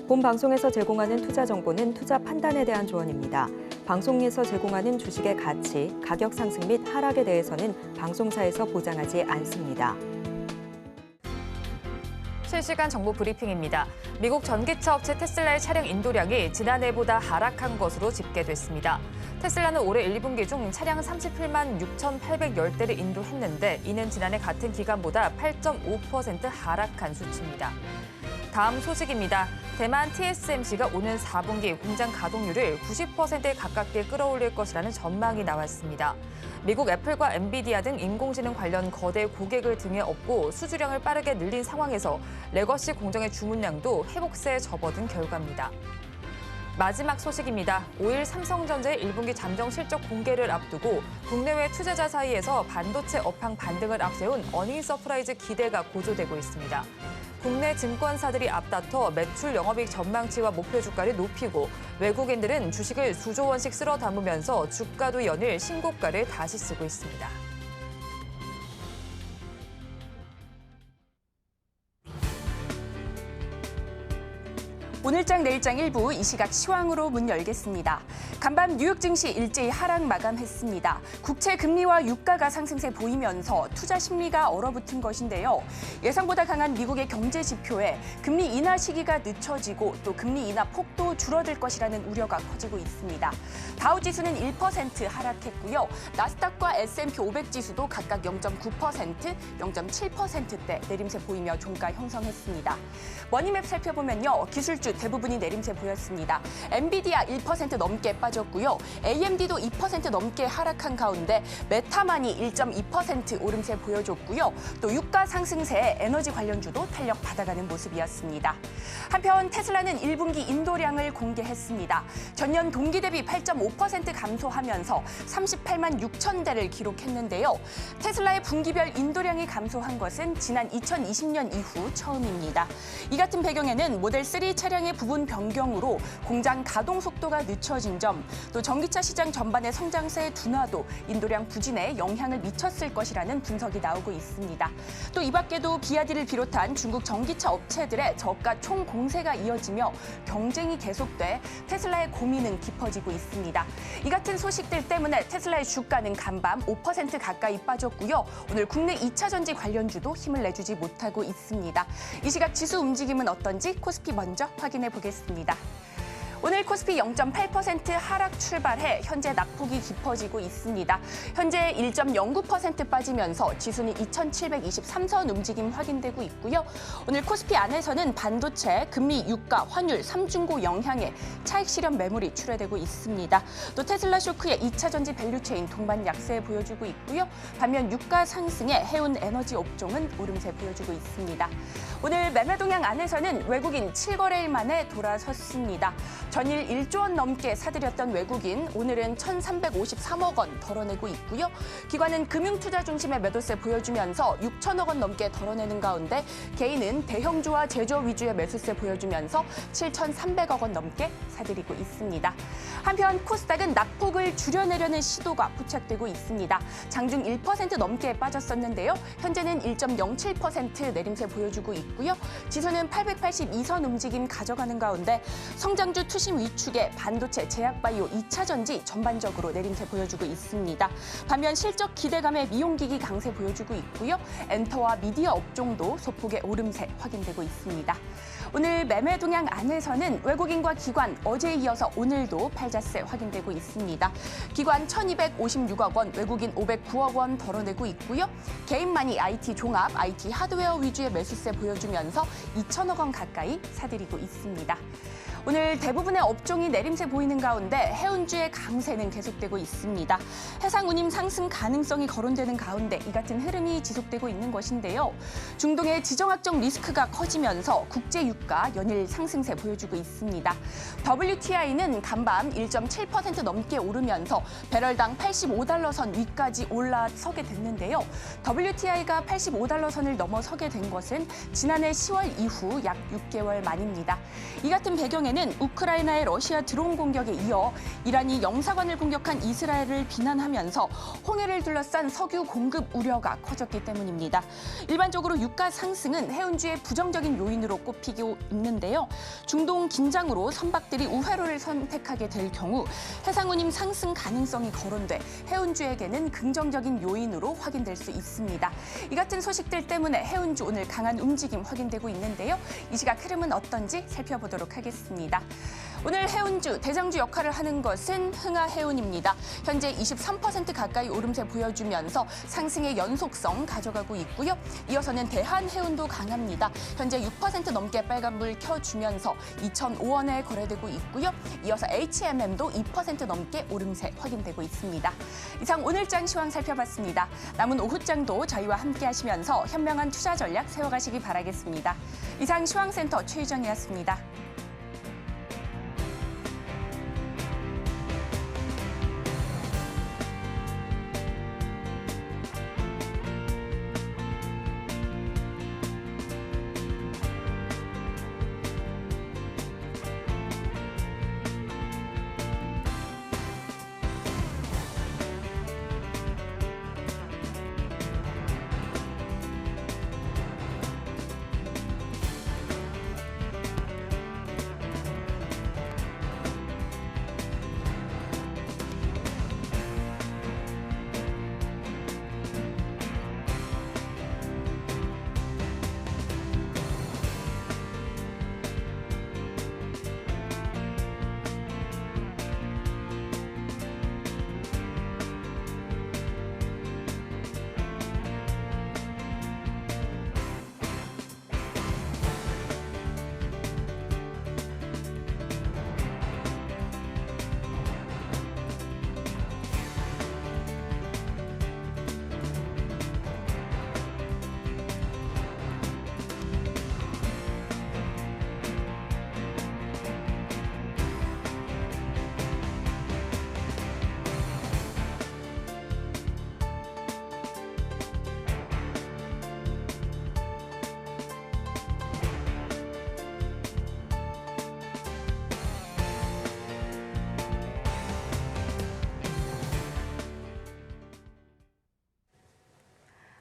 본 방송에서 제공하는 투자 정보는 투자 판단에 대한 조언입니다. 방송에서 제공하는 주식의 가치, 가격 상승 및 하락에 대해서는 방송사에서 보장하지 않습니다. 실시간 정보 브리핑입니다. 미국 전기차 업체 테슬라의 차량 인도량이 지난해보다 하락한 것으로 집계됐습니다. 테슬라는 올해 1, 2분기 중 차량 37만 6,810대를 인도했는데 이는 지난해 같은 기간보다 8.5% 하락한 수치입니다. 다음 소식입니다. 대만 TSMC가 오는 4분기 공장 가동률을 90%에 가깝게 끌어올릴 것이라는 전망이 나왔습니다. 미국 애플과 엔비디아 등 인공지능 관련 거대 고객을 등에 업고 수주량을 빠르게 늘린 상황에서 레거시 공정의 주문량도 회복세에 접어든 결과입니다. 마지막 소식입니다. 5일 삼성전자의 1분기 잠정 실적 공개를 앞두고 국내외 투자자 사이에서 반도체 업황 반등을 앞세운 어닝 서프라이즈 기대가 고조되고 있습니다. 국내 증권사들이 앞다퉈 매출 영업이익 전망치와 목표 주가를 높이고 외국인들은 주식을 수조 원씩 쓸어 담으면서 주가도 연일 신고가를 다시 쓰고 있습니다. 오늘장 내일장 일부 이 시각 시황으로 문 열겠습니다. 간밤 뉴욕 증시 일제히 하락 마감했습니다. 국채 금리와 유가가 상승세 보이면서 투자 심리가 얼어붙은 것인데요. 예상보다 강한 미국의 경제 지표에 금리 인하 시기가 늦춰지고 또 금리 인하 폭도 줄어들 것이라는 우려가 커지고 있습니다. 다우 지수는 1% 하락했고요. 나스닥과 S&P 500 지수도 각각 0.9%, 0.7%대 내림세 보이며 종가 형성했습니다. 머니맵 살펴보면요. 기술주 대부분이 내림세 보였습니다. 엔비디아 1% 넘게 빠졌고요. AMD도 2% 넘게 하락한 가운데 메타만이 1.2% 오름세 보여줬고요. 또 유가 상승세에 에너지 관련주도 탄력 받아가는 모습이었습니다. 한편 테슬라는 1분기 인도량을 공개했습니다. 전년 동기 대비 8.5% 감소하면서 38만 6천 대를 기록했는데요. 테슬라의 분기별 인도량이 감소한 것은 지난 2020년 이후 처음입니다. 이 같은 배경에는 모델 3 차량의 부분 변경으로 공장 가동 속도가 늦춰진 점, 또 전기차 시장 전반의 성장세 둔화도 인도량 부진에 영향을 미쳤을 것이라는 분석이 나오고 있습니다. 또 이 밖에도 비아디를 비롯한 중국 전기차 업체들의 저가 총공세가 이어지며 경쟁이 계속돼 테슬라의 고민은 깊어지고 있습니다. 이 같은 소식들 때문에 테슬라의 주가는 간밤 5% 가까이 빠졌고요. 오늘 국내 2차 전지 관련주도 힘을 내주지 못하고 있습니다. 이 시각 지수 움직임은 어떤지 코스피 먼저 확인해 보겠습니다. 오늘 코스피 0.8% 하락 출발해 현재 낙폭이 깊어지고 있습니다. 현재 1.09% 빠지면서 지수는 2723선 움직임 확인되고 있고요. 오늘 코스피 안에서는 반도체, 금리, 유가, 환율, 삼중고 영향에 차익 실현 매물이 출회되고 있습니다. 또 테슬라 쇼크의 2차 전지 밸류체인 동반 약세 보여주고 있고요. 반면 유가 상승에 해운 에너지 업종은 오름세 보여주고 있습니다. 오늘 매매 동향 안에서는 외국인 7거래일 만에 돌아섰습니다. 전일 1조 원 넘게 사들였던 외국인 오늘은 1,353억 원 덜어내고 있고요. 기관은 금융투자 중심의 매도세 보여주면서 6천억 원 넘게 덜어내는 가운데 개인은 대형주와 제조업 위주의 매수세 보여주면서 7,300억 원 넘게 사들이고 있습니다. 한편 코스닥은 낙폭을 줄여내려는 시도가 포착되고 있습니다. 장중 1% 넘게 빠졌었는데요. 현재는 1.07% 내림세 보여주고 있고요. 지수는 882선 움직임 가져가는 가운데 성장주 투심 위축에 반도체, 제약바이오, 2차 전지 전반적으로 내림세 보여주고 있습니다. 반면 실적 기대감에 미용기기 강세 보여주고 있고요. 엔터와 미디어 업종도 소폭의 오름세 확인되고 있습니다. 오늘 매매 동향 안에서는 외국인과 기관 어제에 이어서 오늘도 팔자세 확인되고 있습니다. 기관 1,256억 원, 외국인 509억 원 덜어내고 있고요. 개인만이 IT 종합, IT 하드웨어 위주의 매수세 보여주면서 2천억 원 가까이 사들이고 있습니다. 오늘 대부분의 업종이 내림세 보이는 가운데 해운주의 강세는 계속되고 있습니다. 해상 운임 상승 가능성이 거론되는 가운데 이 같은 흐름이 지속되고 있는 것인데요. 중동의 지정학적 리스크가 커지면서 국제 유가 연일 상승세 보여주고 있습니다. WTI는 간밤 1.7% 넘게 오르면서 배럴당 85달러 선 위까지 올라서게 됐는데요. WTI가 85달러 선을 넘어서게 된 것은 지난해 10월 이후 약 6개월 만입니다. 이 같은 배경에는 우크라이나의 러시아 드론 공격에 이어 이란이 영사관을 공격한 이스라엘을 비난하면서 홍해를 둘러싼 석유 공급 우려가 커졌기 때문입니다. 일반적으로 유가 상승은 해운주의 부정적인 요인으로 꼽히고 수도 있는데요. 중동 긴장으로 선박들이 우회로를 선택하게 될 경우 해상운임 상승 가능성이 거론돼 해운주에게는 긍정적인 요인으로 확인될 수 있습니다. 이 같은 소식들 때문에 해운주 오늘 강한 움직임 확인되고 있는데요. 이 시각 흐름은 어떤지 살펴보도록 하겠습니다. 오늘 해운주 대장주 역할을 하는 것은 흥하해운입니다. 현재 23% 가까이 오름세 보여주면서 상승의 연속성 가져가고 있고요. 이어서는 대한해운도 강합니다. 현재 6% 넘게 빨간불 켜주면서 2,005원에 거래되고 있고요. 이어서 HMM도 2% 넘게 오름세 확인되고 있습니다. 이상 오늘장 시황 살펴봤습니다. 남은 오후장도 저희와 함께 하시면서 현명한 투자 전략 세워가시기 바라겠습니다. 이상 시황센터 최유정이었습니다.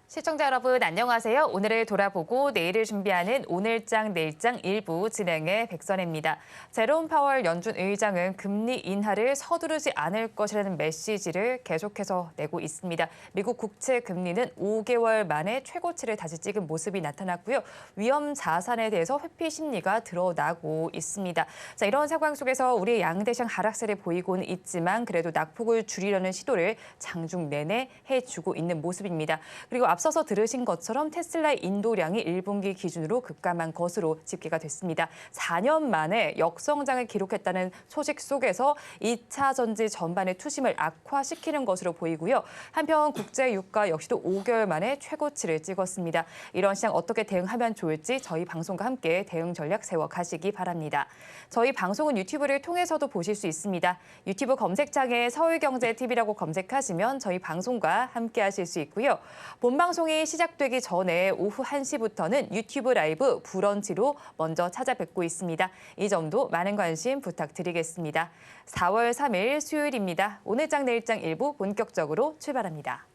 시청자 여러분 안녕하세요. 오늘을 돌아보고 내일을 준비하는 오늘장 내일장 일부 진행의 백선혜입니다. 제롬 파월 연준 의장은 금리 인하를 서두르지 않을 것이라는 메시지를 계속해서 내고 있습니다. 미국 국채 금리는 5개월 만에 최고치를 다시 찍은 모습이 나타났고요. 위험 자산에 대해서 회피 심리가 드러나고 있습니다. 자, 이런 상황 속에서 우리 양대시장 하락세를 보이고는 있지만 그래도 낙폭을 줄이려는 시도를 장중 내내 해주고 있는 모습입니다. 그리고 앞서서 들으신 것처럼 테슬라의 인도량이 1분기 기준으로 급감한 것으로 집계가 됐습니다. 4년 만에 역성장을 기록했다는 소식 속에서 2차 전지 전반의 투심을 악화시키는 것으로 보이고요. 한편 국제 유가 역시도 5개월 만에 최고치를 찍었습니다. 이런 시장 어떻게 대응하면 좋을지 저희 방송과 함께 대응 전략 세워가시기 바랍니다. 저희 방송은 유튜브를 통해서도 보실 수 있습니다. 유튜브 검색창에 서울경제TV라고 검색하시면 저희 방송과 함께 하실 수 있고요. 본방송이 시작되기 전에 오후 1시부터는 유튜브 라이브 브런치로 먼저 찾아뵙고 있습니다. 이 점도 많은 관심 부탁드리겠습니다. 4월 3일 수요일입니다. 오늘장 내일장 일부 본격적으로 출발합니다.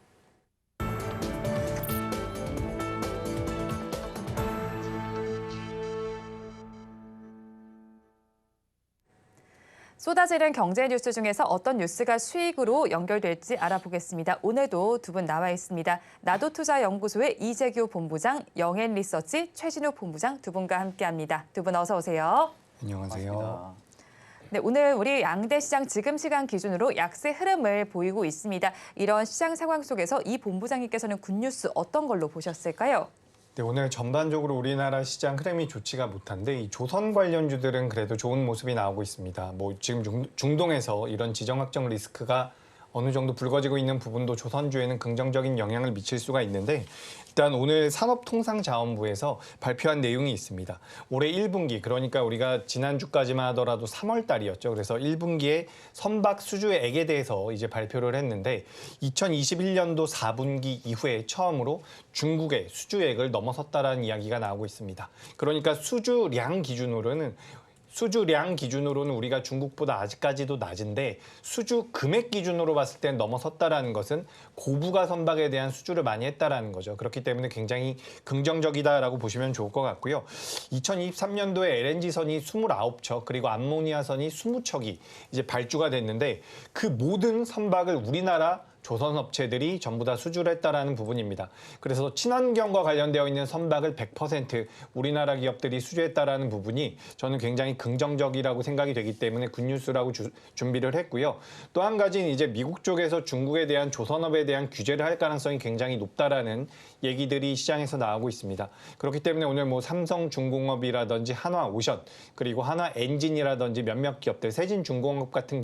쏟아지는 경제 뉴스 중에서 어떤 뉴스가 수익으로 연결될지 알아보겠습니다. 오늘도 두 분 나와 있습니다. 나도투자연구소의 이재규 본부장, 영앤리서치 최진우 본부장 두 분과 함께합니다. 두 분 어서 오세요. 안녕하세요. 네, 오늘 우리 양대 시장 지금 시간 기준으로 약세 흐름을 보이고 있습니다. 이런 시장 상황 속에서 이 본부장님께서는 굿뉴스 어떤 걸로 보셨을까요? 네, 오늘 전반적으로 우리나라 시장 흐름이 좋지가 못한데 이 조선 관련주들은 그래도 좋은 모습이 나오고 있습니다. 뭐 지금 중동에서 이런 지정 확정 리스크가 어느 정도 불거지고 있는 부분도 조선주에는 긍정적인 영향을 미칠 수가 있는데 일단 오늘 산업통상자원부에서 발표한 내용이 있습니다. 올해 1분기, 그러니까 우리가 지난주까지만 하더라도 3월 달이었죠. 그래서 1분기에 선박 수주액에 대해서 이제 발표를 했는데 2021년도 4분기 이후에 처음으로 중국의 수주액을 넘어섰다라는 이야기가 나오고 있습니다. 그러니까 수주량 기준으로는 수주량 기준으로는 우리가 중국보다 아직까지도 낮은데 수주 금액 기준으로 봤을 땐 넘어섰다라는 것은 고부가 선박에 대한 수주를 많이 했다라는 거죠. 그렇기 때문에 굉장히 긍정적이다라고 보시면 좋을 것 같고요. 2023년도에 LNG선이 29척 그리고 암모니아선이 20척이 이제 발주가 됐는데 그 모든 선박을 우리나라 조선 업체들이 전부 다 수주를 했다라는 부분입니다. 그래서 친환경과 관련되어 있는 선박을 100% 우리나라 기업들이 수주했다라는 부분이 저는 굉장히 긍정적이라고 생각이 되기 때문에 굿뉴스라고 준비를 했고요. 또 한 가지는 이제 미국 쪽에서 중국에 대한 조선업에 대한 규제를 할 가능성이 굉장히 높다라는 얘기들이 시장에서 나오고 있습니다. 그렇기 때문에 오늘 뭐 삼성중공업이라든지 한화오션 그리고 한화엔진이라든지 몇몇 기업들, 세진중공업 같은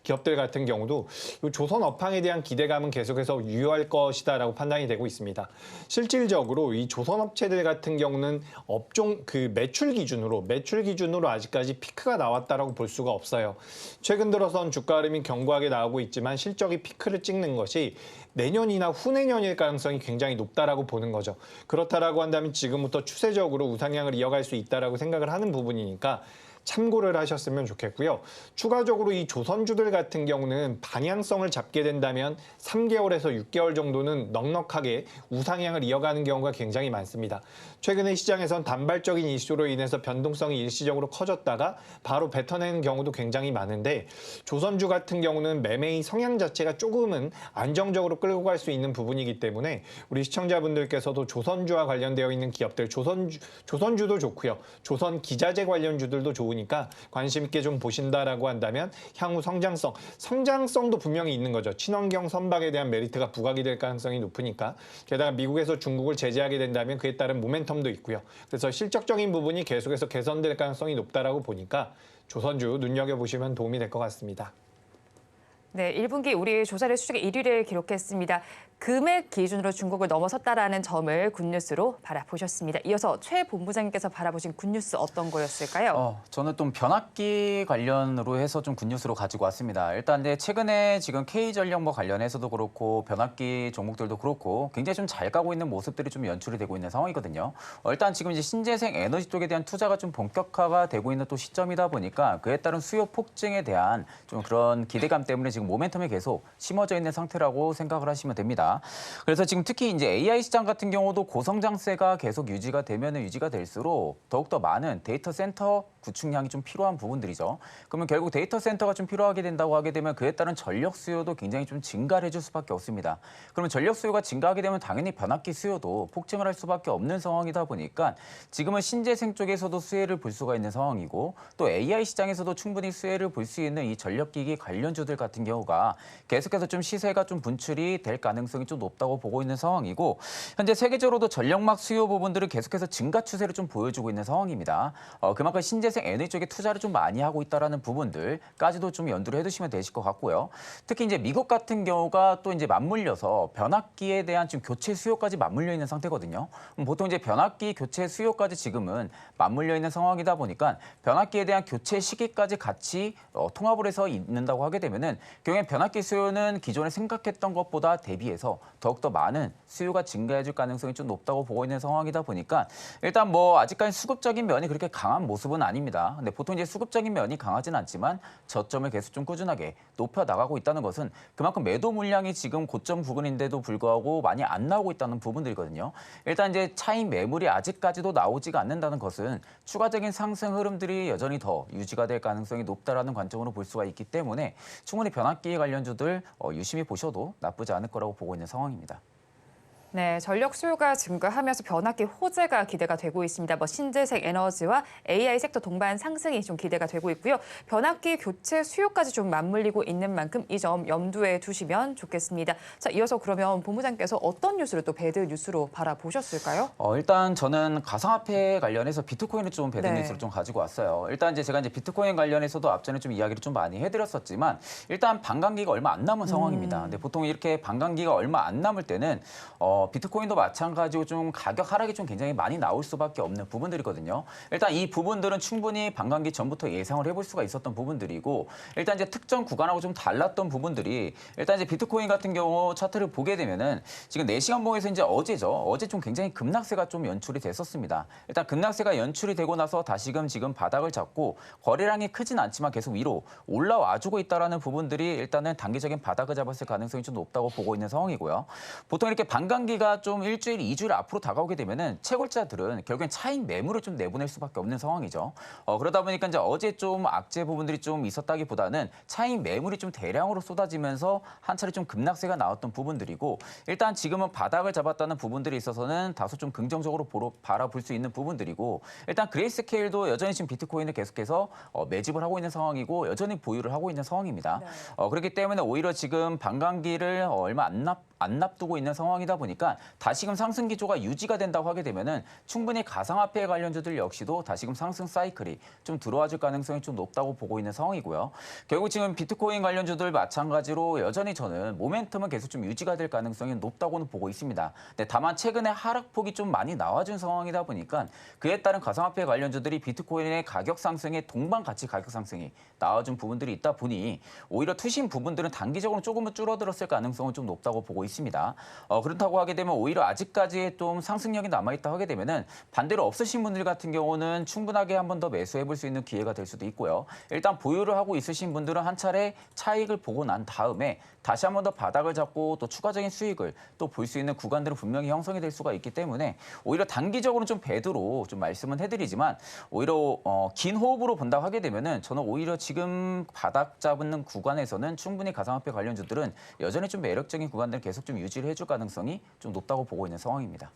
기업들 같은 경우도 이 조선 업황에 대한 기대감은 계속해서 유효할 것이다라고 판단이 되고 있습니다. 실질적으로 이 조선 업체들 같은 경우는 업종 그 매출 기준으로 아직까지 피크가 나왔다라고 볼 수가 없어요. 최근 들어선 주가 흐름이 견고하게 나오고 있지만 실적이 피크를 찍는 것이 내년이나 후내년일 가능성이 굉장히 높다라고 보는 거죠. 그렇다라고 한다면 지금부터 추세적으로 우상향을 이어갈 수 있다라고 생각을 하는 부분이니까 참고를 하셨으면 좋겠고요. 추가적으로 이 조선주들 같은 경우는 방향성을 잡게 된다면 3개월에서 6개월 정도는 넉넉하게 우상향을 이어가는 경우가 굉장히 많습니다. 최근에 시장에선 단발적인 이슈로 인해서 변동성이 일시적으로 커졌다가 바로 뱉어내는 경우도 굉장히 많은데 조선주 같은 경우는 매매의 성향 자체가 조금은 안정적으로 끌고 갈 수 있는 부분이기 때문에 우리 시청자분들께서도 조선주와 관련되어 있는 기업들, 조선주도 좋고요. 조선 기자재 관련주들도 좋으니까 관심 있게 좀 보신다라고 한다면 향후 성장성도 분명히 있는 거죠. 친환경 선박에 대한 메리트가 부각이 될 가능성이 높으니까. 게다가 미국에서 중국을 제재하게 된다면 그에 따른 모멘텀도 있고요. 그래서 실적적인 부분이 계속해서 개선될 가능성이 높다라고 보니까 조선주 눈여겨보시면 도움이 될 것 같습니다. 네, 1분기 우리 조사를 수주가 1위를 기록했습니다. 금액 기준으로 중국을 넘어섰다라는 점을 굿뉴스로 바라보셨습니다. 이어서 최 본부장님께서 바라보신 굿뉴스 어떤 거였을까요? 저는 좀 변압기 관련으로 해서 좀 굿뉴스로 가지고 왔습니다. 일단 최근에 지금 K전력뭐 관련해서도 그렇고 변압기 종목들도 그렇고 굉장히 좀 잘 가고 있는 모습들이 좀 연출이 되고 있는 상황이거든요. 일단 지금 이제 신재생 에너지 쪽에 대한 투자가 좀 본격화가 되고 있는 또 시점이다 보니까 그에 따른 수요 폭증에 대한 좀 그런 기대감 때문에 지금 모멘텀이 계속 심어져 있는 상태라고 생각을 하시면 됩니다. 그래서 지금 특히 이제 AI 시장 같은 경우도 고성장세가 계속 유지가 될수록 더욱더 많은 데이터 센터 구축량이 좀 필요한 부분들이죠. 그러면 결국 데이터 센터가 좀 필요하게 된다고 하게 되면 그에 따른 전력 수요도 굉장히 좀 증가를 해줄 수밖에 없습니다. 그러면 전력 수요가 증가하게 되면 당연히 변압기 수요도 폭증을 할 수밖에 없는 상황이다 보니까 지금은 신재생 쪽에서도 수혜를 볼 수가 있는 상황이고 또 AI 시장에서도 충분히 수혜를 볼 수 있는 이 전력기기 관련주들 같은 경우가 계속해서 좀 시세가 좀 분출이 될 가능성이 좀 높다고 보고 있는 상황이고 현재 세계적으로도 전력막 수요 부분들은 계속해서 증가 추세를 좀 보여주고 있는 상황입니다. 그만큼 신재생 에너지 쪽에 투자를 좀 많이 하고 있다라는 부분들까지도 좀 연두를 해두시면 되실 것 같고요. 특히 이제 미국 같은 경우가 또 이제 맞물려서 변압기에 대한 지금 교체 수요까지 맞물려 있는 상태거든요. 보통 이제 변압기 교체 수요까지 지금은 맞물려 있는 상황이다 보니까 변압기에 대한 교체 시기까지 같이 통합을 해서 있는다고 하게 되면은 경우에 변압기 수요는 기존에 생각했던 것보다 대비해서 더욱더 많은 수요가 증가해줄 가능성이 좀 높다고 보고 있는 상황이다 보니까 일단 뭐 아직까지 수급적인 면이 그렇게 강한 모습은 아닙니다. 근데 보통 이제 수급적인 면이 강하진 않지만 저점을 계속 좀 꾸준하게 높여 나가고 있다는 것은 그만큼 매도 물량이 지금 고점 부근인데도 불구하고 많이 안 나오고 있다는 부분들이거든요. 일단 이제 차익 매물이 아직까지도 나오지가 않는다는 것은 추가적인 상승 흐름들이 여전히 더 유지가 될 가능성이 높다라는 관점으로 볼 수가 있기 때문에 충분히 변압기 관련주들 유심히 보셔도 나쁘지 않을 거라고 보고 있는 상황입니다. 네, 전력 수요가 증가하면서 변압기 호재가 기대가 되고 있습니다. 신재생 에너지와 AI 섹터 동반 상승이 좀 기대가 되고 있고요. 변압기 교체 수요까지 좀 맞물리고 있는 만큼 이 점 염두에 두시면 좋겠습니다. 자, 이어서 그러면 본부장께서 어떤 뉴스를 또 배드 뉴스로 바라보셨을까요? 일단 저는 가상화폐 관련해서 비트코인을 좀 배드 뉴스로 좀 가지고 왔어요. 일단 제가 비트코인 관련해서도 앞전에 좀 이야기를 좀 많이 해드렸었지만 일단 반감기가 얼마 안 남은 상황입니다. 근데 보통 이렇게 반감기가 얼마 안 남을 때는 비트코인도 마찬가지로 좀 가격 하락이 좀 굉장히 많이 나올 수밖에 없는 부분들이거든요. 일단 이 부분들은 충분히 반감기 전부터 예상을 해볼 수가 있었던 부분들이고 일단 이제 특정 구간하고 좀 달랐던 부분들이 일단 이제 비트코인 같은 경우 차트를 보게 되면은 지금 4시간 봉에서 이제 어제죠. 어제 좀 굉장히 급락세가 좀 연출이 됐었습니다. 일단 급락세가 연출이 되고 나서 다시금 지금 바닥을 잡고 거래량이 크진 않지만 계속 위로 올라와주고 있다라는 부분들이 일단은 단기적인 바닥을 잡았을 가능성이 좀 높다고 보고 있는 상황이고요. 보통 이렇게 반감기가 좀 일주일, 2주일 앞으로 다가오게 되면은 채굴자들은 결국엔 차익 매물을 좀 내보낼 수밖에 없는 상황이죠. 그러다 보니까 이제 어제 좀 악재 부분들이 좀 있었다기보다는 차익 매물이 좀 대량으로 쏟아지면서 한 차례 좀 급락세가 나왔던 부분들이고 일단 지금은 바닥을 잡았다는 부분들이 있어서는 다소 좀 긍정적으로 바라볼 수 있는 부분들이고 일단 그레이스케일도 여전히 지금 비트코인을 계속해서 매집을 하고 있는 상황이고 여전히 보유를 하고 있는 상황입니다. 네. 그렇기 때문에 오히려 지금 반감기를 얼마 안 납두고 있는 상황이다 보니까 다시금 상승 기조가 유지가 된다고 하게 되면은 충분히 가상화폐 관련주들 역시도 다시금 상승 사이클이 좀 들어와줄 가능성이 좀 높다고 보고 있는 상황이고요. 결국 지금 비트코인 관련주들 마찬가지로 여전히 저는 모멘텀은 계속 좀 유지가 될 가능성이 높다고는 보고 있습니다. 근데 다만 최근에 하락폭이 좀 많이 나와준 상황이다 보니까 그에 따른 가상화폐 관련주들이 비트코인의 가격 상승에 동반 같이 가격 상승이 나와준 부분들이 있다 보니 오히려 투신 부분들은 단기적으로 조금은 줄어들었을 가능성은 좀 높다고 보고 있습니다. 그렇다고 하게 되면 오히려 아직까지 좀 상승력이 남아있다 하게 되면은 반대로 없으신 분들 같은 경우는 충분하게 한 번 더 매수해볼 수 있는 기회가 될 수도 있고요. 일단 보유를 하고 있으신 분들은 한 차례 차익을 보고 난 다음에 다시 한 번 더 바닥을 잡고 또 추가적인 수익을 또 볼 수 있는 구간들은 분명히 형성이 될 수가 있기 때문에 오히려 단기적으로는 좀 배드로 좀 말씀은 해드리지만 오히려 긴 호흡으로 본다고 하게 되면은 저는 오히려 지금 바닥 잡는 구간에서는 충분히 가상화폐 관련주들은 여전히 좀 매력적인 구간들을 계속 좀 유지를 해줄 가능성이 좀 높다고 보고 있는 상황입니다.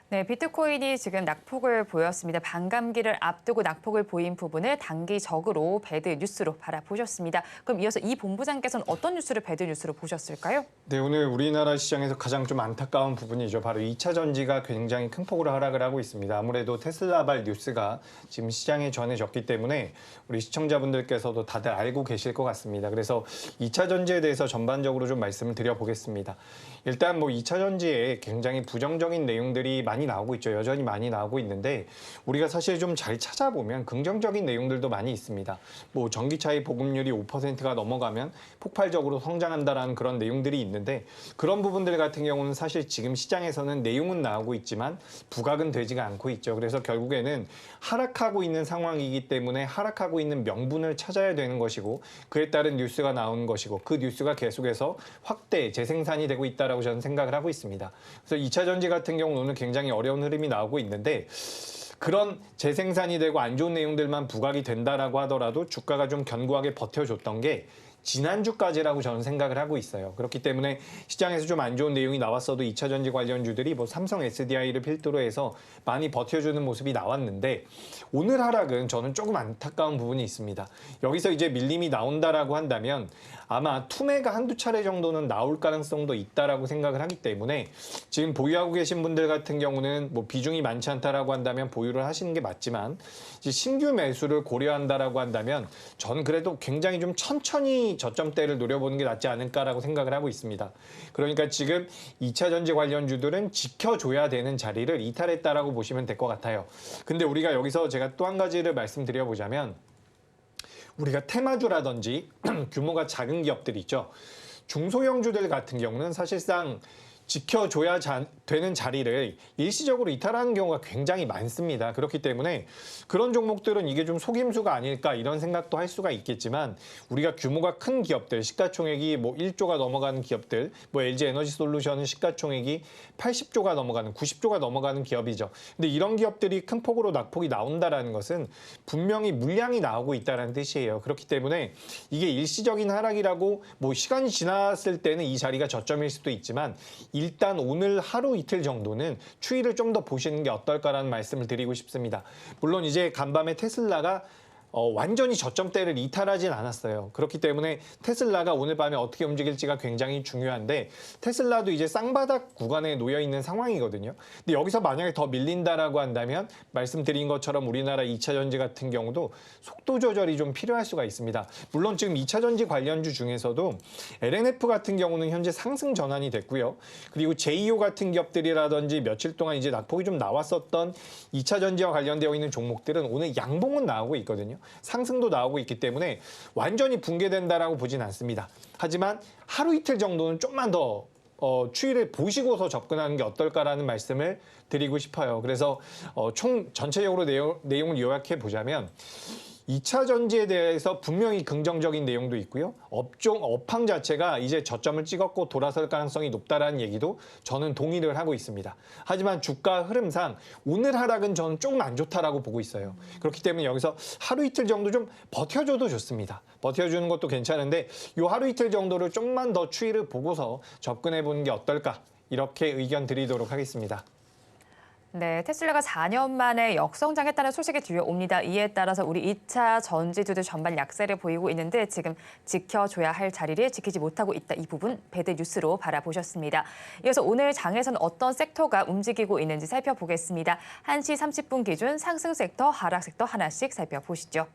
네, 비트코인이 지금 낙폭을 보였습니다. 반감기를 앞두고 낙폭을 보인 부분을 단기적으로 배드 뉴스로 바라보셨습니다. 그럼 이어서 이 본부장께서는 어떤 뉴스를 배드 뉴스로 보셨을까요? 네, 오늘 우리나라 시장에서 가장 좀 안타까운 부분이죠. 바로 2차 전지가 굉장히 큰 폭으로 하락을 하고 있습니다. 아무래도 테슬라발 뉴스가 지금 시장에 전해졌기 때문에 우리 시청자분들께서도 다들 알고 계실 것 같습니다. 그래서 2차 전지에 대해서 전반적으로 좀 말씀을 드려보겠습니다. 일단 뭐 2차 전지에 굉장히 부정적인 내용들이 많이 나오고 있죠. 여전히 많이 나오고 있는데 우리가 사실 좀 잘 찾아보면 긍정적인 내용들도 많이 있습니다. 뭐 전기차의 보급률이 5%가 넘어가면 폭발적으로 성장한다라는 그런 내용들이 있는데 그런 부분들 같은 경우는 사실 지금 시장에서는 내용은 나오고 있지만 부각은 되지가 않고 있죠. 그래서 결국에는 하락하고 있는 상황이기 때문에 하락하고 있는 명분을 찾아야 되는 것이고 그에 따른 뉴스가 나오는 것이고 그 뉴스가 계속해서 확대, 재생산이 되고 있다라고 저는 생각을 하고 있습니다. 그래서 2차 전지 같은 경우는 오늘 굉장히 어려운 흐름이 나오고 있는데 그런 재생산이 되고 안 좋은 내용들만 부각이 된다라고 하더라도 주가가 좀 견고하게 버텨줬던 게 지난주까지라고 저는 생각을 하고 있어요. 그렇기 때문에 시장에서 좀 안 좋은 내용이 나왔어도 2차 전지 관련주들이 뭐 삼성 SDI를 필두로 해서 많이 버텨주는 모습이 나왔는데 오늘 하락은 저는 조금 안타까운 부분이 있습니다. 여기서 이제 밀림이 나온다라고 한다면 아마 투매가 한두 차례 정도는 나올 가능성도 있다라고 생각을 하기 때문에 지금 보유하고 계신 분들 같은 경우는 뭐 비중이 많지 않다라고 한다면 보유를 하시는 게 맞지만 이제 신규 매수를 고려한다라고 한다면 저는 그래도 굉장히 좀 천천히 저점대를 노려보는 게 낫지 않을까라고 생각을 하고 있습니다. 그러니까 지금 2차 전지 관련주들은 지켜줘야 되는 자리를 이탈했다라고 보시면 될 것 같아요. 근데 우리가 여기서 제가 또 한 가지를 말씀드려보자면 우리가 테마주라든지 규모가 작은 기업들 있죠. 중소형주들 같은 경우는 사실상 지켜줘야 되는 자리를 일시적으로 이탈하는 경우가 굉장히 많습니다. 그렇기 때문에 그런 종목들은 이게 좀 속임수가 아닐까 이런 생각도 할 수가 있겠지만 우리가 규모가 큰 기업들, 시가총액이 뭐 1조가 넘어가는 기업들, 뭐 LG에너지솔루션은 시가총액이 80조가 넘어가는, 90조가 넘어가는 기업이죠. 근데 이런 기업들이 큰 폭으로 낙폭이 나온다라는 것은 분명히 물량이 나오고 있다는 뜻이에요. 그렇기 때문에 이게 일시적인 하락이라고 뭐 시간이 지났을 때는 이 자리가 저점일 수도 있지만 일단 오늘 하루 이틀 정도는 추이를 좀 더 보시는 게 어떨까라는 말씀을 드리고 싶습니다. 물론 이제 간밤에 테슬라가 완전히 저점대를 이탈하진 않았어요. 그렇기 때문에 테슬라가 오늘 밤에 어떻게 움직일지가 굉장히 중요한데 테슬라도 이제 쌍바닥 구간에 놓여 있는 상황이거든요. 근데 여기서 만약에 더 밀린다라고 한다면 말씀드린 것처럼 우리나라 2차 전지 같은 경우도 속도 조절이 좀 필요할 수가 있습니다. 물론 지금 2차 전지 관련주 중에서도 LNF 같은 경우는 현재 상승 전환이 됐고요. 그리고 제이오 같은 기업들이라든지 며칠 동안 이제 낙폭이 좀 나왔었던 2차 전지와 관련되어 있는 종목들은 오늘 양봉은 나오고 있거든요. 상승도 나오고 있기 때문에 완전히 붕괴된다라고 보진 않습니다. 하지만 하루 이틀 정도는 좀만 더 추이를 보시고서 접근하는 게 어떨까라는 말씀을 드리고 싶어요. 그래서 총 전체적으로 내용을 요약해 보자면 2차 전지에 대해서 분명히 긍정적인 내용도 있고요. 업황 자체가 이제 저점을 찍었고 돌아설 가능성이 높다라는 얘기도 저는 동의를 하고 있습니다. 하지만 주가 흐름상 오늘 하락은 저는 조금 안 좋다라고 보고 있어요. 그렇기 때문에 여기서 하루 이틀 정도 좀 버텨줘도 좋습니다. 버텨주는 것도 괜찮은데 이 하루 이틀 정도를 좀만 더 추이를 보고서 접근해 보는 게 어떨까 이렇게 의견 드리도록 하겠습니다. 네, 테슬라가 4년 만에 역성장했다는 소식이 들려옵니다. 이에 따라서 우리 2차 전지주들 전반 약세를 보이고 있는데 지금 지켜줘야 할 자리를 지키지 못하고 있다. 이 부분 배드 뉴스로 바라보셨습니다. 이어서 오늘 장에서는 어떤 섹터가 움직이고 있는지 살펴보겠습니다. 1시 30분 기준 상승 섹터, 하락 섹터 하나씩 살펴보시죠.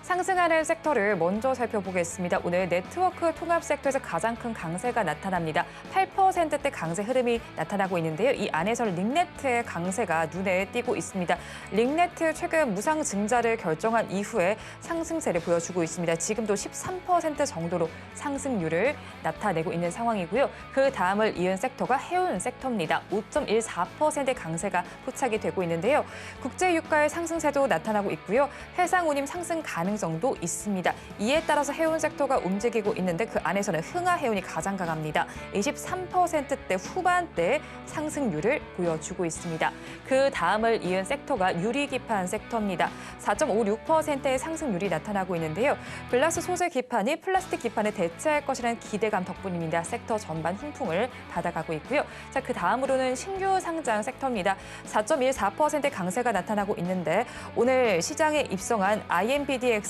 상승하는 섹터를 먼저 살펴보겠습니다. 오늘 네트워크 통합 섹터에서 가장 큰 강세가 나타납니다. 8%대 강세 흐름이 나타나고 있는데요. 이 안에서는 링네트의 강세가 눈에 띄고 있습니다. 링네트 최근 무상 증자를 결정한 이후에 상승세를 보여주고 있습니다. 지금도 13% 정도로 상승률을 나타내고 있는 상황이고요. 그 다음을 이은 섹터가 해운 섹터입니다. 5.14%의 강세가 포착이 되고 있는데요. 국제 유가의 상승세도 나타나고 있고요. 해상 운임 상승 가능성도 있습니다. 이에 따라서 해운 섹터가 움직이고 있는데 그 안에서는 흥하해운이 가장 강합니다. 23%대 후반대 상승률을 보여주고 있습니다. 그 다음을 이은 섹터가 유리기판 섹터입니다. 4.56%의 상승률이 나타나고 있는데요. 글라스 소재 기판이 플라스틱 기판에 대체할 것이라는 기대감 덕분입니다. 섹터 전반 훈풍을 받아가고 있고요. 자, 그 다음으로는 신규 상장 섹터입니다. 4.14%의 강세가 나타나고 있는데 오늘 시장에 입성한 IMBDX가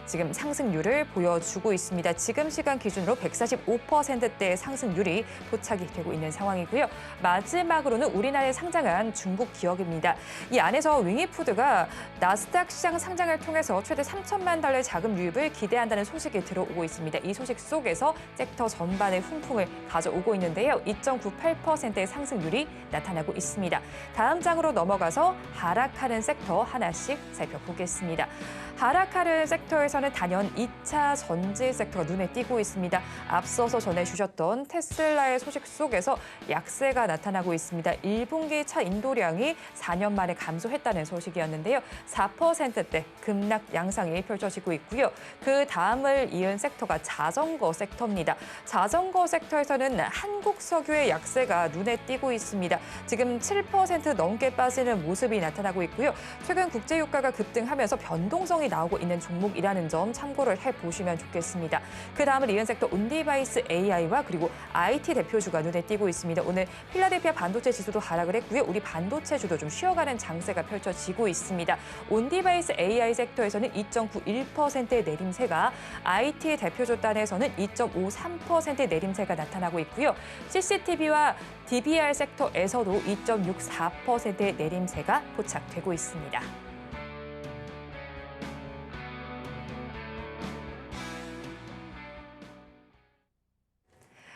지금 상승률을 보여주고 있습니다. 지금 시간 기준으로 145%대의 상승률이 포착이 되고 있는 상황이고요. 마지막으로는 우리나라에 상장한 중국 기업입니다. 이 안에서 윙이푸드가 나스닥 시장 상장을 통해서 최대 3천만 달러의 자금 유입을 기대한다는 소식이 들어오고 있습니다. 이 소식 속에서 섹터 전반의 훈풍을 가져오고 있는데요. 2.98%의 상승률이 나타나고 있습니다. 다음 장으로 넘어가서 하락하는 섹터 하나씩 살펴보겠습니다. 하락하는 섹터에서는 단연 2차 전지 섹터가 눈에 띄고 있습니다. 앞서서 전해주셨던 테슬라의 소식 속에서 약세가 나타나고 있습니다. 1분기 차 인도량이 4년 만에 감소했다는 소식이었는데요. 4%대 급락 양상이 펼쳐지고 있고요. 그 다음을 이은 섹터가 자전거 섹터입니다. 자전거 섹터에서는 한국석유의 약세가 눈에 띄고 있습니다. 지금 7% 넘게 빠지는 모습이 나타나고 있고요. 최근 국제유가가 급등하면서 변동성이 나오고 있는 종목이라는 점 참고를 해보시면 좋겠습니다. 그 다음은 이은 섹터 온디바이스 AI와 그리고 IT 대표주가 눈에 띄고 있습니다. 오늘 필라델피아 반도체 지수도 하락을 했고요. 우리 반도체주도 좀 쉬어가는 장세가 펼쳐지고 있습니다. 온디바이스 AI 섹터에서는 2.91%의 내림세가 IT 대표주 단에서는 2.53%의 내림세가 나타나고 있고요. CCTV와 DBR 섹터에서도 2.64%의 내림세가 포착되고 있습니다.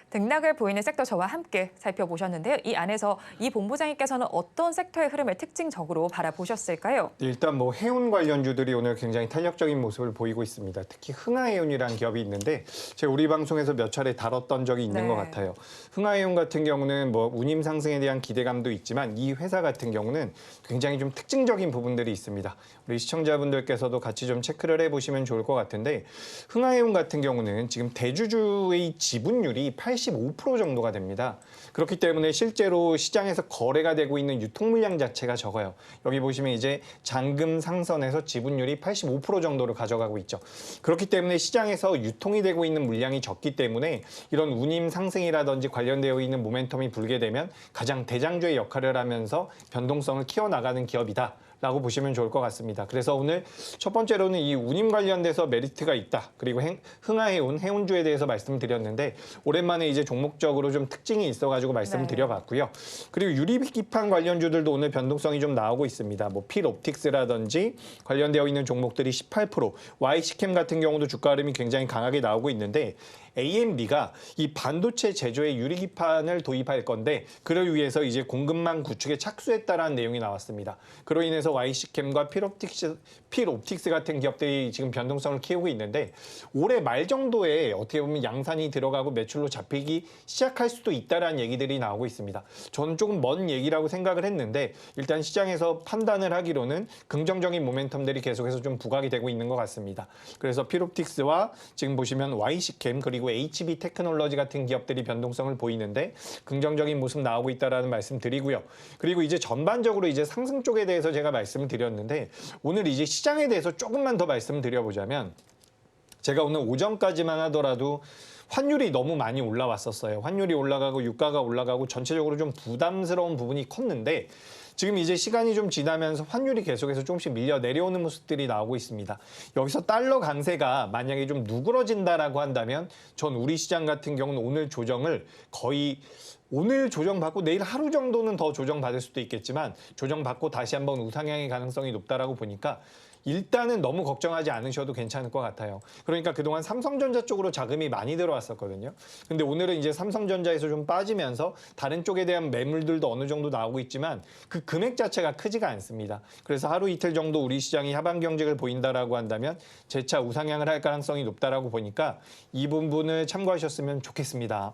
등락을 보이는 섹터 저와 함께 살펴보셨는데요. 이 안에서 이 본부장님께서는 어떤 섹터의 흐름을 특징적으로 바라보셨을까요? 일단 뭐 해운 관련주들이 오늘 굉장히 탄력적인 모습을 보이고 있습니다. 특히 흥하해운이라는 기업이 있는데 제가 우리 방송에서 몇 차례 다뤘던 적이 있는 것 같아요. 흥하해운 같은 경우는 뭐 운임 상승에 대한 기대감도 있지만 이 회사 같은 경우는 굉장히 좀 특징적인 부분들이 있습니다. 우리 시청자분들께서도 같이 좀 체크를 해보시면 좋을 것 같은데 흥하해운 같은 경우는 지금 대주주의 지분율이 85% 정도가 됩니다. 그렇기 때문에 실제로 시장에서 거래가 되고 있는 유통 물량 자체가 적어요. 여기 보시면 이제 잔금 상선에서 지분율이 85% 정도를 가져가고 있죠. 그렇기 때문에 시장에서 유통이 되고 있는 물량이 적기 때문에 이런 운임 상승이라든지 관련되어 있는 모멘텀이 불게 되면 가장 대장주의 역할을 하면서 변동성을 키워나가는 기업이다. 라고 보시면 좋을 것 같습니다. 그래서 오늘 첫 번째로는 이 운임 관련돼서 메리트가 있다. 그리고 흥하해운, 해운주에 대해서 말씀드렸는데 오랜만에 이제 종목적으로 좀 특징이 있어가지고 말씀드려봤고요. 그리고 유리기판 관련주들도 오늘 변동성이 좀 나오고 있습니다. 뭐 필옵틱스라든지 관련되어 있는 종목들이 18%, YC캠 같은 경우도 주가 흐름이 굉장히 강하게 나오고 있는데 AMD가 이 반도체 제조에 유리기판을 도입할 건데 그를 위해서 이제 공급망 구축에 착수했다라는 내용이 나왔습니다. 그로 인해서 YC캠과 필옵틱스 같은 기업들이 지금 변동성을 키우고 있는데 올해 말 정도에 어떻게 보면 양산이 들어가고 매출로 잡히기 시작할 수도 있다라는 얘기들이 나오고 있습니다. 저는 조금 먼 얘기라고 생각을 했는데 일단 시장에서 판단을 하기로는 긍정적인 모멘텀들이 계속해서 좀 부각이 되고 있는 것 같습니다. 그래서 필옵틱스와 지금 보시면 YC캠 그리고 HB 테크놀로지 같은 기업들이 변동성을 보이는데 긍정적인 모습 나오고 있다라는 말씀 드리고요. 그리고 이제 전반적으로 이제 상승 쪽에 대해서 제가 말씀을 드렸는데 오늘 이제 시장에 대해서 조금만 더 말씀드려보자면 제가 오늘 오전까지만 하더라도 환율이 너무 많이 올라왔었어요. 환율이 올라가고 유가가 올라가고 전체적으로 좀 부담스러운 부분이 컸는데 지금 이제 시간이 좀 지나면서 환율이 계속해서 조금씩 밀려 내려오는 모습들이 나오고 있습니다. 여기서 달러 강세가 만약에 좀 누그러진다라고 한다면 전 우리 시장 같은 경우는 오늘 조정을 거의 오늘 조정받고 내일 하루 정도는 더 조정받을 수도 있겠지만 조정받고 다시 한번 우상향의 가능성이 높다라고 보니까 일단은 너무 걱정하지 않으셔도 괜찮을 것 같아요. 그러니까 그동안 삼성전자 쪽으로 자금이 많이 들어왔었거든요. 근데 오늘은 이제 삼성전자에서 좀 빠지면서 다른 쪽에 대한 매물들도 어느 정도 나오고 있지만 그 금액 자체가 크지가 않습니다. 그래서 하루 이틀 정도 우리 시장이 하방 경직을 보인다라고 한다면 재차 우상향을 할 가능성이 높다라고 보니까 이 부분을 참고하셨으면 좋겠습니다.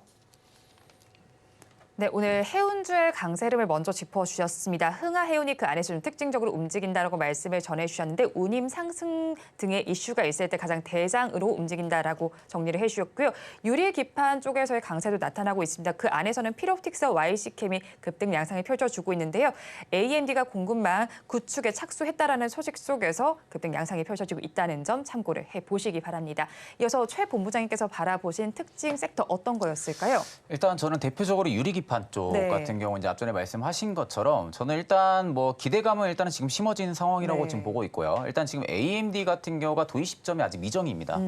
네, 오늘 해운주의 강세 흐름을 먼저 짚어주셨습니다. 흥하해운이 그 안에서 좀 특징적으로 움직인다라고 말씀을 전해주셨는데 운임 상승 등의 이슈가 있을 때 가장 대장으로 움직인다라고 정리를 해주셨고요. 유리기판 쪽에서의 강세도 나타나고 있습니다. 그 안에서는 필옵틱스와 YC캠이 급등 양상을 펼쳐주고 있는데요. AMD가 공급망 구축에 착수했다라는 소식 속에서 급등 양상이 펼쳐지고 있다는 점 참고를 해보시기 바랍니다. 이어서 최 본부장님께서 바라보신 특징 섹터 어떤 거였을까요? 일단 저는 대표적으로 유리기판 쪽 같은 경우 이제 앞전에 말씀하신 것처럼 저는 일단 뭐 기대감은 일단은 지금 심어진 상황이라고 지금 보고 있고요. 일단 지금 AMD 같은 경우가 도입 시점이 아직 미정입니다.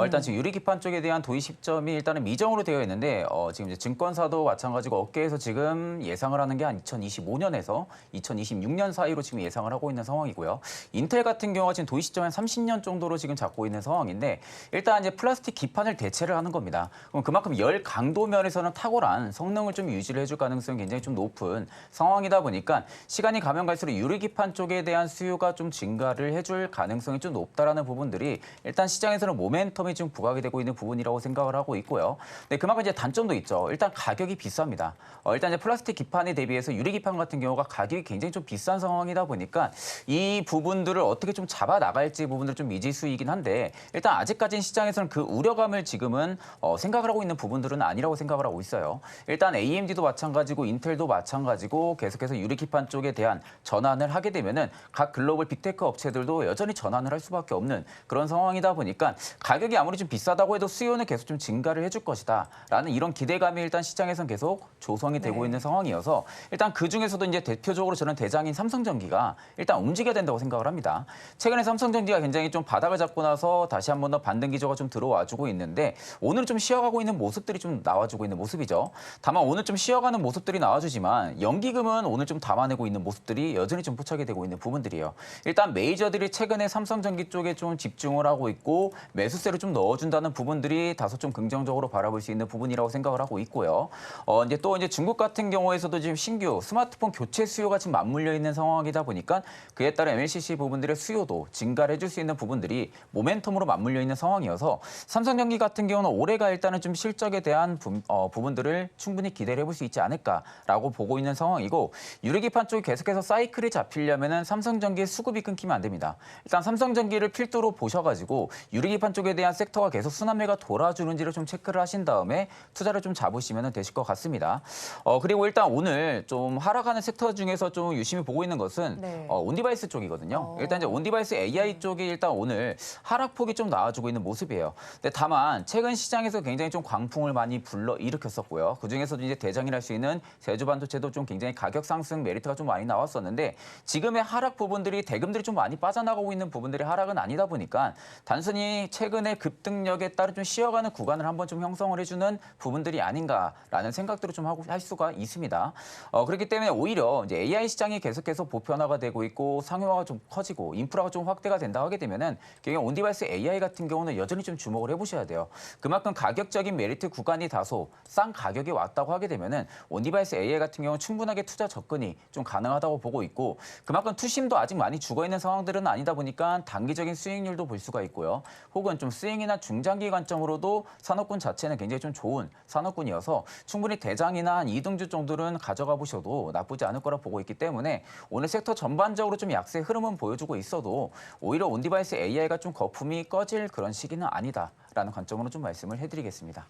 일단 지금 유리기판 쪽에 대한 도입 시점이 일단은 미정으로 되어 있는데 지금 이제 증권사도 마찬가지고 업계에서 지금 예상을 하는 게 한 2025년에서 2026년 사이로 지금 예상을 하고 있는 상황이고요. 인텔 같은 경우가 지금 도입 시점 한 30년 정도로 지금 잡고 있는 상황인데 일단 이제 플라스틱 기판을 대체를 하는 겁니다. 그럼 그만큼 열 강도 면에서는 탁월한 성능을 좀 유지를 해줄 가능성이 굉장히 좀 높은 상황이다 보니까 시간이 가면 갈수록 유리기판 쪽에 대한 수요가 좀 증가를 해줄 가능성이 좀 높다라는 부분들이 일단 시장에서는 모멘텀이 좀 부각이 되고 있는 부분이라고 생각을 하고 있고요. 네, 그만큼 이제 단점도 있죠. 일단 가격이 비쌉니다. 일단 이제 플라스틱 기판에 대비해서 유리기판 같은 경우가 가격이 굉장히 좀 비싼 상황이다 보니까 이 부분들을 어떻게 좀 잡아 나갈지 부분들 좀 미지수이긴 한데 일단 아직까지는 시장에서는 그 우려감을 지금은 생각을 하고 있는 부분들은 아니라고 생각을 하고 있어요. 일단 AMD도 마찬가지고 인텔도 마찬가지고 계속해서 유리기판 쪽에 대한 전환을 하게 되면은 각 글로벌 빅테크 업체들도 여전히 전환을 할 수밖에 없는 그런 상황이다 보니까 가격이 아무리 좀 비싸다고 해도 수요는 계속 좀 증가를 해줄 것이다라는 이런 기대감이 일단 시장에서는 계속 조성이 되고 있는 상황이어서 일단 그 중에서도 이제 대표적으로 저는 대장인 삼성전기가 일단 움직여야 된다고 생각을 합니다. 최근에 삼성전기가 굉장히 좀 바닥을 잡고 나서 다시 한 번 더 반등 기조가 좀 들어와주고 있는데 오늘은 좀 쉬어가고 있는 모습들이 좀 나와주고 있는 모습이죠. 다만 오늘 좀 쉬어가는 모습들이 나와주지만 연기금은 오늘 좀 담아내고 있는 모습들이 여전히 좀 포착이 되고 있는 부분들이에요. 일단 메이저들이 최근에 삼성전기 쪽에 좀 집중을 하고 있고 매수세를 좀 넣어준다는 부분들이 다소 좀 긍정적으로 바라볼 수 있는 부분이라고 생각을 하고 있고요. 이제 또 이제 중국 같은 경우에서도 지금 신규 스마트폰 교체 수요가 지금 맞물려 있는 상황이다 보니까 그에 따라 MLCC 부분들의 수요도 증가를 해줄 수 있는 부분들이 모멘텀으로 맞물려 있는 상황이어서 삼성전기 같은 경우는 올해가 일단은 좀 실적에 대한 부분들을 충분히 기대를 해볼 수 있지 않을까라고 보고 있는 상황이고 유리기판 쪽이 계속해서 사이클이 잡히려면은 삼성전기의 수급이 끊기면 안 됩니다. 일단 삼성전기를 필두로 보셔가지고 유리기판 쪽에 대한 섹터가 계속 순환매가 돌아주는지를 좀 체크를 하신 다음에 투자를 좀 잡으시면 되실 것 같습니다. 그리고 일단 오늘 좀 하락하는 섹터 중에서 좀 유심히 보고 있는 것은 온디바이스 쪽이거든요. 일단 이제 온디바이스 AI 쪽이 일단 오늘 하락폭이 좀 나와주고 있는 모습이에요. 근데 다만 최근 시장에서 굉장히 좀 광풍을 많이 불러 일으켰었고요. 그 중에서도 이제 대장 대장이라 할 수 있는 제주 반도체도 좀 굉장히 가격 상승 메리트가 좀 많이 나왔었는데 지금의 하락 부분들이 대금들이 좀 많이 빠져나가고 있는 부분들의 하락은 아니다 보니까 단순히 최근의 급등력에 따른 좀 쉬어가는 구간을 한번 좀 형성을 해주는 부분들이 아닌가라는 생각들을 좀 하고 할 수가 있습니다. 그렇기 때문에 오히려 이제 AI 시장이 계속해서 보편화가 되고 있고 상용화가 좀 커지고 인프라가 좀 확대가 된다 하게 되면은 경영 온디바이스 AI 같은 경우는 여전히 좀 주목을 해보셔야 돼요. 그만큼 가격적인 메리트 구간이 다소 싼 가격이 왔다고 하게 되면은 온디바이스 AI 같은 경우는 충분하게 투자 접근이 좀 가능하다고 보고 있고 그만큼 투심도 아직 많이 죽어 있는 상황들은 아니다 보니까 단기적인 수익률도 볼 수가 있고요. 혹은 좀 스윙이나 중장기 관점으로도 산업군 자체는 굉장히 좀 좋은 산업군이어서 충분히 대장이나 한 2등주 정도는 가져가 보셔도 나쁘지 않을 거라 보고 있기 때문에 오늘 섹터 전반적으로 좀 약세 흐름은 보여주고 있어도 오히려 온디바이스 AI가 좀 거품이 꺼질 그런 시기는 아니다라는 관점으로 좀 말씀을 해드리겠습니다.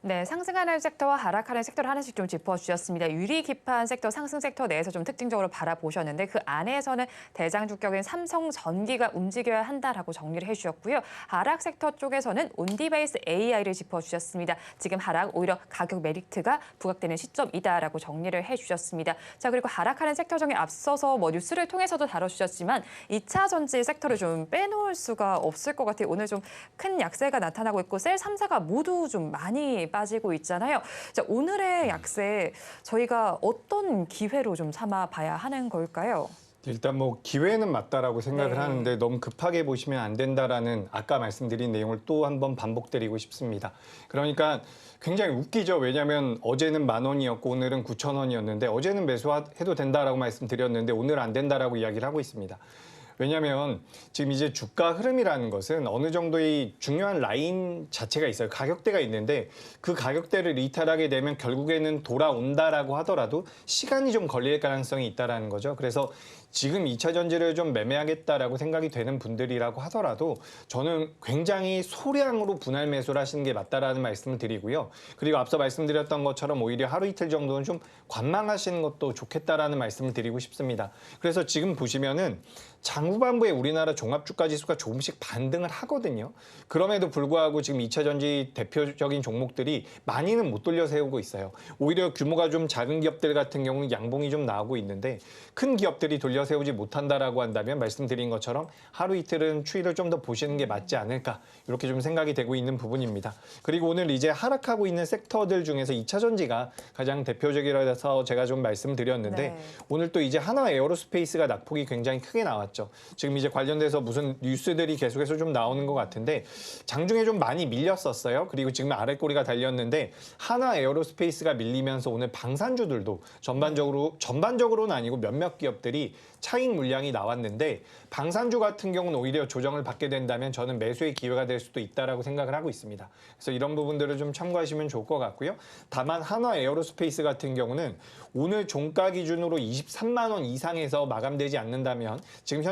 네, 상승하는 섹터와 하락하는 섹터를 하나씩 좀 짚어주셨습니다. 유리 기판 섹터, 상승 섹터 내에서 좀 특징적으로 바라보셨는데 그 안에서는 대장 주격인 삼성전기가 움직여야 한다라고 정리를 해주셨고요. 하락 섹터 쪽에서는 온디바이스 AI를 짚어주셨습니다. 지금 하락 오히려 가격 메리트가 부각되는 시점이다라고 정리를 해주셨습니다. 자, 그리고 하락하는 섹터 중에 앞서서 뉴스를 통해서도 다뤄주셨지만 2차 전지 섹터를 좀 빼놓을 수가 없을 것 같아요. 오늘 좀 큰 약세가 나타나고 있고 셀 3사가 모두 좀 많이 빠지고 있잖아요. 자, 오늘의 약세 저희가 어떤 기회로 좀 삼아 봐야 하는 걸까요? 일단 뭐 기회는 맞다라고 생각을 네. 하는데 너무 급하게 보시면 안 된다라는 아까 말씀드린 내용을 또 한번 반복드리고 싶습니다. 그러니까 굉장히 웃기죠. 왜냐하면 어제는 10,000원이었고 오늘은 9,000원이었는데 어제는 매수해도 된다라고 말씀드렸는데 오늘 안 된다라고 이야기를 하고 있습니다. 왜냐하면 지금 이제 주가 흐름이라는 것은 어느 정도의 중요한 라인 자체가 있어요. 가격대가 있는데 그 가격대를 이탈하게 되면 결국에는 돌아온다라고 하더라도 시간이 좀 걸릴 가능성이 있다라는 거죠. 그래서 지금 2차 전지를 좀 매매하겠다라고 생각이 되는 분들이라고 하더라도 저는 굉장히 소량으로 분할 매수를 하시는 게 맞다라는 말씀을 드리고요. 그리고 앞서 말씀드렸던 것처럼 오히려 하루 이틀 정도는 좀 관망하시는 것도 좋겠다라는 말씀을 드리고 싶습니다. 그래서 지금 보시면은 장후반부에 우리나라 종합주가지수가 조금씩 반등을 하거든요. 그럼에도 불구하고 지금 2차 전지 대표적인 종목들이 많이는 못 돌려 세우고 있어요. 오히려 규모가 좀 작은 기업들 같은 경우는 양봉이 좀 나오고 있는데 큰 기업들이 돌려 세우지 못한다라고 한다면 말씀드린 것처럼 하루 이틀은 추이를 좀 더 보시는 게 맞지 않을까 이렇게 좀 생각이 되고 있는 부분입니다. 그리고 오늘 이제 하락하고 있는 섹터들 중에서 2차 전지가 가장 대표적이라서 제가 좀 말씀드렸는데 네. 오늘 또 이제 하나 에어로스페이스가 낙폭이 굉장히 크게 나왔죠. 지금 이제 관련돼서 무슨 뉴스들이 계속해서 좀 나오는 것 같은데 장중에 좀 많이 밀렸었어요. 그리고 지금 아랫꼬리가 달렸는데 하나 에어로스페이스가 밀리면서 오늘 방산주들도 전반적으로는 아니고 몇몇 기업들이 차익 물량이 나왔는데 방산주 같은 경우는 오히려 조정을 받게 된다면 저는 매수의 기회가 될 수도 있다라고 생각을 하고 있습니다. 그래서 이런 부분들을 좀 참고하시면 좋을 것 같고요. 다만 한화 에어로스페이스 같은 경우는 오늘 종가 기준으로 23만 원 이상에서 마감되지 않는다면 지금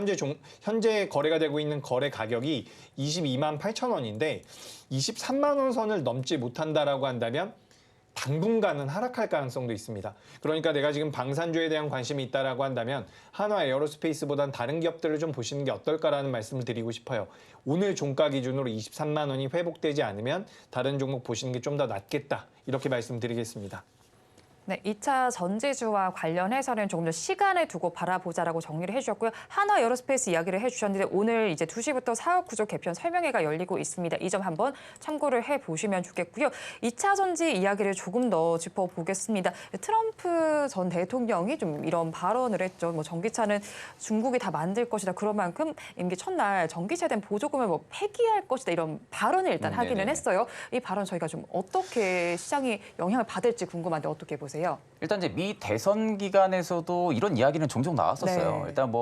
현재 거래가 되고 있는 거래 가격이 22만 8천 원인데 23만 원 선을 넘지 못한다라고 한다면 당분간은 하락할 가능성도 있습니다. 그러니까 내가 지금 방산주에 대한 관심이 있다라고 한다면 한화 에어로스페이스보단 다른 기업들을 좀 보시는 게 어떨까라는 말씀을 드리고 싶어요. 오늘 종가 기준으로 23만 원이 회복되지 않으면 다른 종목 보시는 게 좀 더 낫겠다. 이렇게 말씀드리겠습니다. 네, 2차 전지주와 관련해서는 조금 더 시간을 두고 바라보자라고 정리를 해주셨고요. 한화 에어로스페이스 이야기를 해주셨는데 오늘 이제 2시부터 사업 구조 개편 설명회가 열리고 있습니다. 이 점 한번 참고를 해보시면 좋겠고요. 2차 전지 이야기를 조금 더 짚어보겠습니다. 트럼프 전 대통령이 좀 이런 발언을 했죠. 전기차는 중국이 다 만들 것이다. 그런 만큼 임기 첫날 전기차에 대한 보조금을 폐기할 것이다. 이런 발언을 일단 하기는 했어요. 이 발언 저희가 좀 어떻게 시장이 영향을 받을지 궁금한데 어떻게 보세요? 일단 이제 미 대선 기간에서도 이런 이야기는 종종 나왔었어요. 네. 일단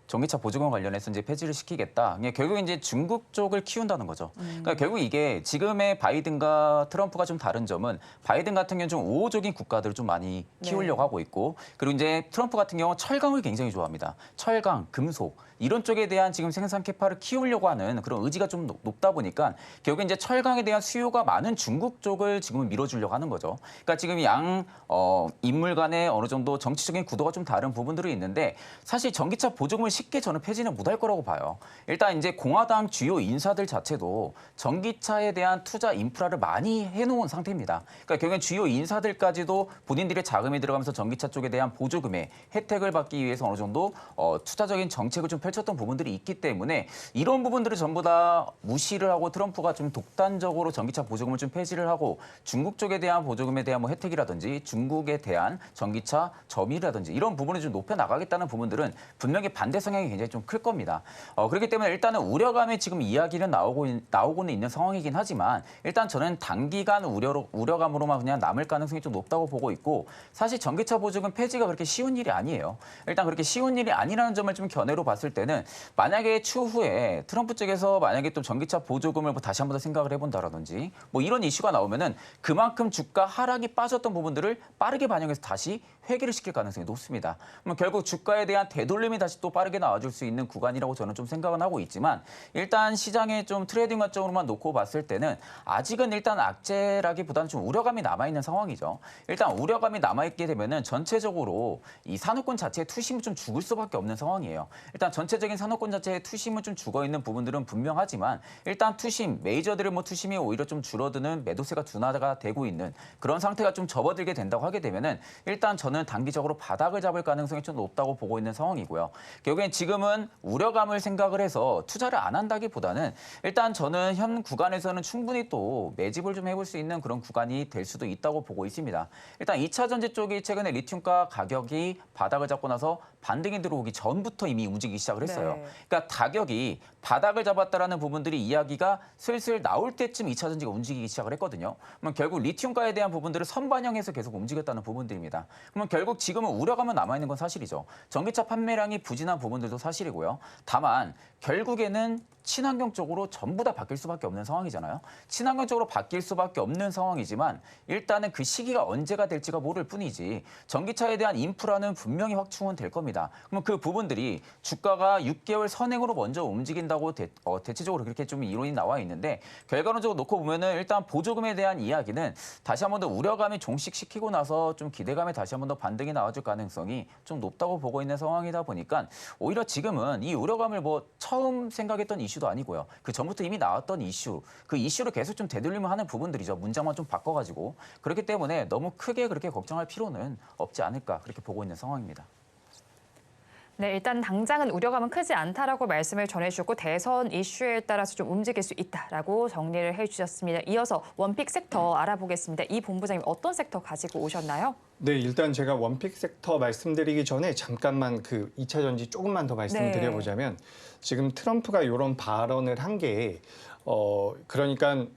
전기차 보조금 관련해서 이제 폐지를 시키겠다. 결국 이제 중국 쪽을 키운다는 거죠. 그러니까 결국 이게 지금의 바이든과 트럼프가 좀 다른 점은 바이든 같은 경우는 좀 우호적인 국가들을 좀 많이 키우려고 하고 있고 그리고 이제 트럼프 같은 경우는 철강을 굉장히 좋아합니다. 철강, 금속 이런 쪽에 대한 지금 생산 캐파를 키우려고 하는 그런 의지가 좀 높다 보니까 결국에 이제 철강에 대한 수요가 많은 중국 쪽을 지금은 밀어주려고 하는 거죠. 그러니까 지금 인물 간의 어느 정도 정치적인 구도가 좀 다른 부분들이 있는데 사실 전기차 보조금을 쉽게 저는 폐지는 못할 거라고 봐요. 일단 이제 공화당 주요 인사들 자체도 전기차에 대한 투자 인프라를 많이 해놓은 상태입니다. 그러니까 결국엔 주요 인사들까지도 본인들의 자금이 들어가면서 전기차 쪽에 대한 보조금의 혜택을 받기 위해서 어느 정도 투자적인 정책을 좀 펼쳤던 부분들이 있기 때문에 이런 부분들을 전부 다 무시를 하고 트럼프가 좀 독단적으로 전기차 보조금을 좀 폐지를 하고 중국 쪽에 대한 보조금에 대한 뭐 혜택이라든지 중국에 대한 전기차 점유율이라든지 이런 부분을 좀 높여 나가겠다는 부분들은 분명히 반대 성향이 굉장히 좀 클 겁니다. 그렇기 때문에 일단은 우려감의 지금 이야기는 나오고는 있는 상황이긴 하지만 일단 저는 단기간 우려감으로만 그냥 남을 가능성이 좀 높다고 보고 있고 사실 전기차 보조금 폐지가 그렇게 쉬운 일이 아니에요. 일단 그렇게 쉬운 일이 아니라는 점을 좀 견해로 봤을 때는 만약에 추후에 트럼프 쪽에서 만약에 또 전기차 보조금을 뭐 다시 한번 더 생각을 해본다라든지 뭐 이런 이슈가 나오면은 그만큼 주가 하락이 빠졌던 부분들을 빠르게 반영해서 다시 회귀를 시킬 가능성이 높습니다. 그럼 결국 주가에 대한 되돌림이 다시 또 빠르게 나와줄 수 있는 구간이라고 저는 좀 생각은 하고 있지만 일단 시장의 좀 트레이딩 관점으로만 놓고 봤을 때는 아직은 일단 악재라기보다는 좀 우려감이 남아있는 상황이죠. 일단 우려감이 남아있게 되면은 전체적으로 이 산업군 자체의 투심은 좀 죽을 수밖에 없는 상황이에요. 일단 전체적인 산업군 자체의 투심은 좀 죽어있는 부분들은 분명하지만 일단 투심, 메이저들의 뭐 투심이 오히려 좀 줄어드는 매도세가 둔화가 되고 있는 그런 상태가 좀 접어들게 된다고 하게 되면은 일단 저는 단기적으로 바닥을 잡을 가능성이 좀 높다고 보고 있는 상황이고요. 결국엔 지금은 우려감을 생각을 해서 투자를 안 한다기보다는 일단 저는 현 구간에서는 충분히 또 매집을 좀 해볼 수 있는 그런 구간이 될 수도 있다고 보고 있습니다. 일단 2차 전지 쪽이 최근에 리튬가 가격이 바닥을 잡고 나서 반등이 들어오기 전부터 이미 움직이기 시작을 했어요. 네. 그러니까 가격이 바닥을 잡았다라는 부분들이 이야기가 슬슬 나올 때쯤 2차 전지가 움직이기 시작을 했거든요. 그러면 결국 리튬가에 대한 부분들을 선반영해서 계속 움직였다는 부분들입니다. 그러면 결국 지금은 우려감은 남아있는 건 사실이죠. 전기차 판매량이 부진한 부분들도 사실이고요. 다만 결국에는 친환경 쪽으로 전부 다 바뀔 수밖에 없는 상황이잖아요. 친환경 쪽으로 바뀔 수밖에 없는 상황이지만 일단은 그 시기가 언제가 될지가 모를 뿐이지 전기차에 대한 인프라는 분명히 확충은 될 겁니다. 그러면 그 부분들이 주가가 6개월 선행으로 먼저 움직인다고 대체적으로 그렇게 좀 이론이 나와 있는데 결과론적으로 놓고 보면은 일단 보조금에 대한 이야기는 다시 한 번 더 우려감이 종식시키고 나서 좀 기대감에 다시 한 번 더 반등이 나와줄 가능성이 좀 높다고 보고 있는 상황이다 보니까 오히려 지금은 이 우려감을 뭐 처음 생각했던 이슈도 아니고요. 그 전부터 이미 나왔던 이슈, 그 이슈를 계속 좀 되돌리면 하는 부분들이죠. 문장만 좀 바꿔가지고. 그렇기 때문에 너무 크게 그렇게 걱정할 필요는 없지 않을까 그렇게 보고 있는 상황입니다. 네, 일단 당장은 우려감은 크지 않다라고 말씀을 전해주셨고 대선 이슈에 따라서 좀 움직일 수 있다라고 정리를 해주셨습니다. 이어서 원픽 섹터 알아보겠습니다. 이 본부장님 어떤 섹터 가지고 오셨나요? 네, 일단 제가 원픽 섹터 말씀드리기 전에 잠깐만 그 2차 전지 조금만 더 말씀드려보자면 지금 트럼프가 이런 발언을 한 게 그러니까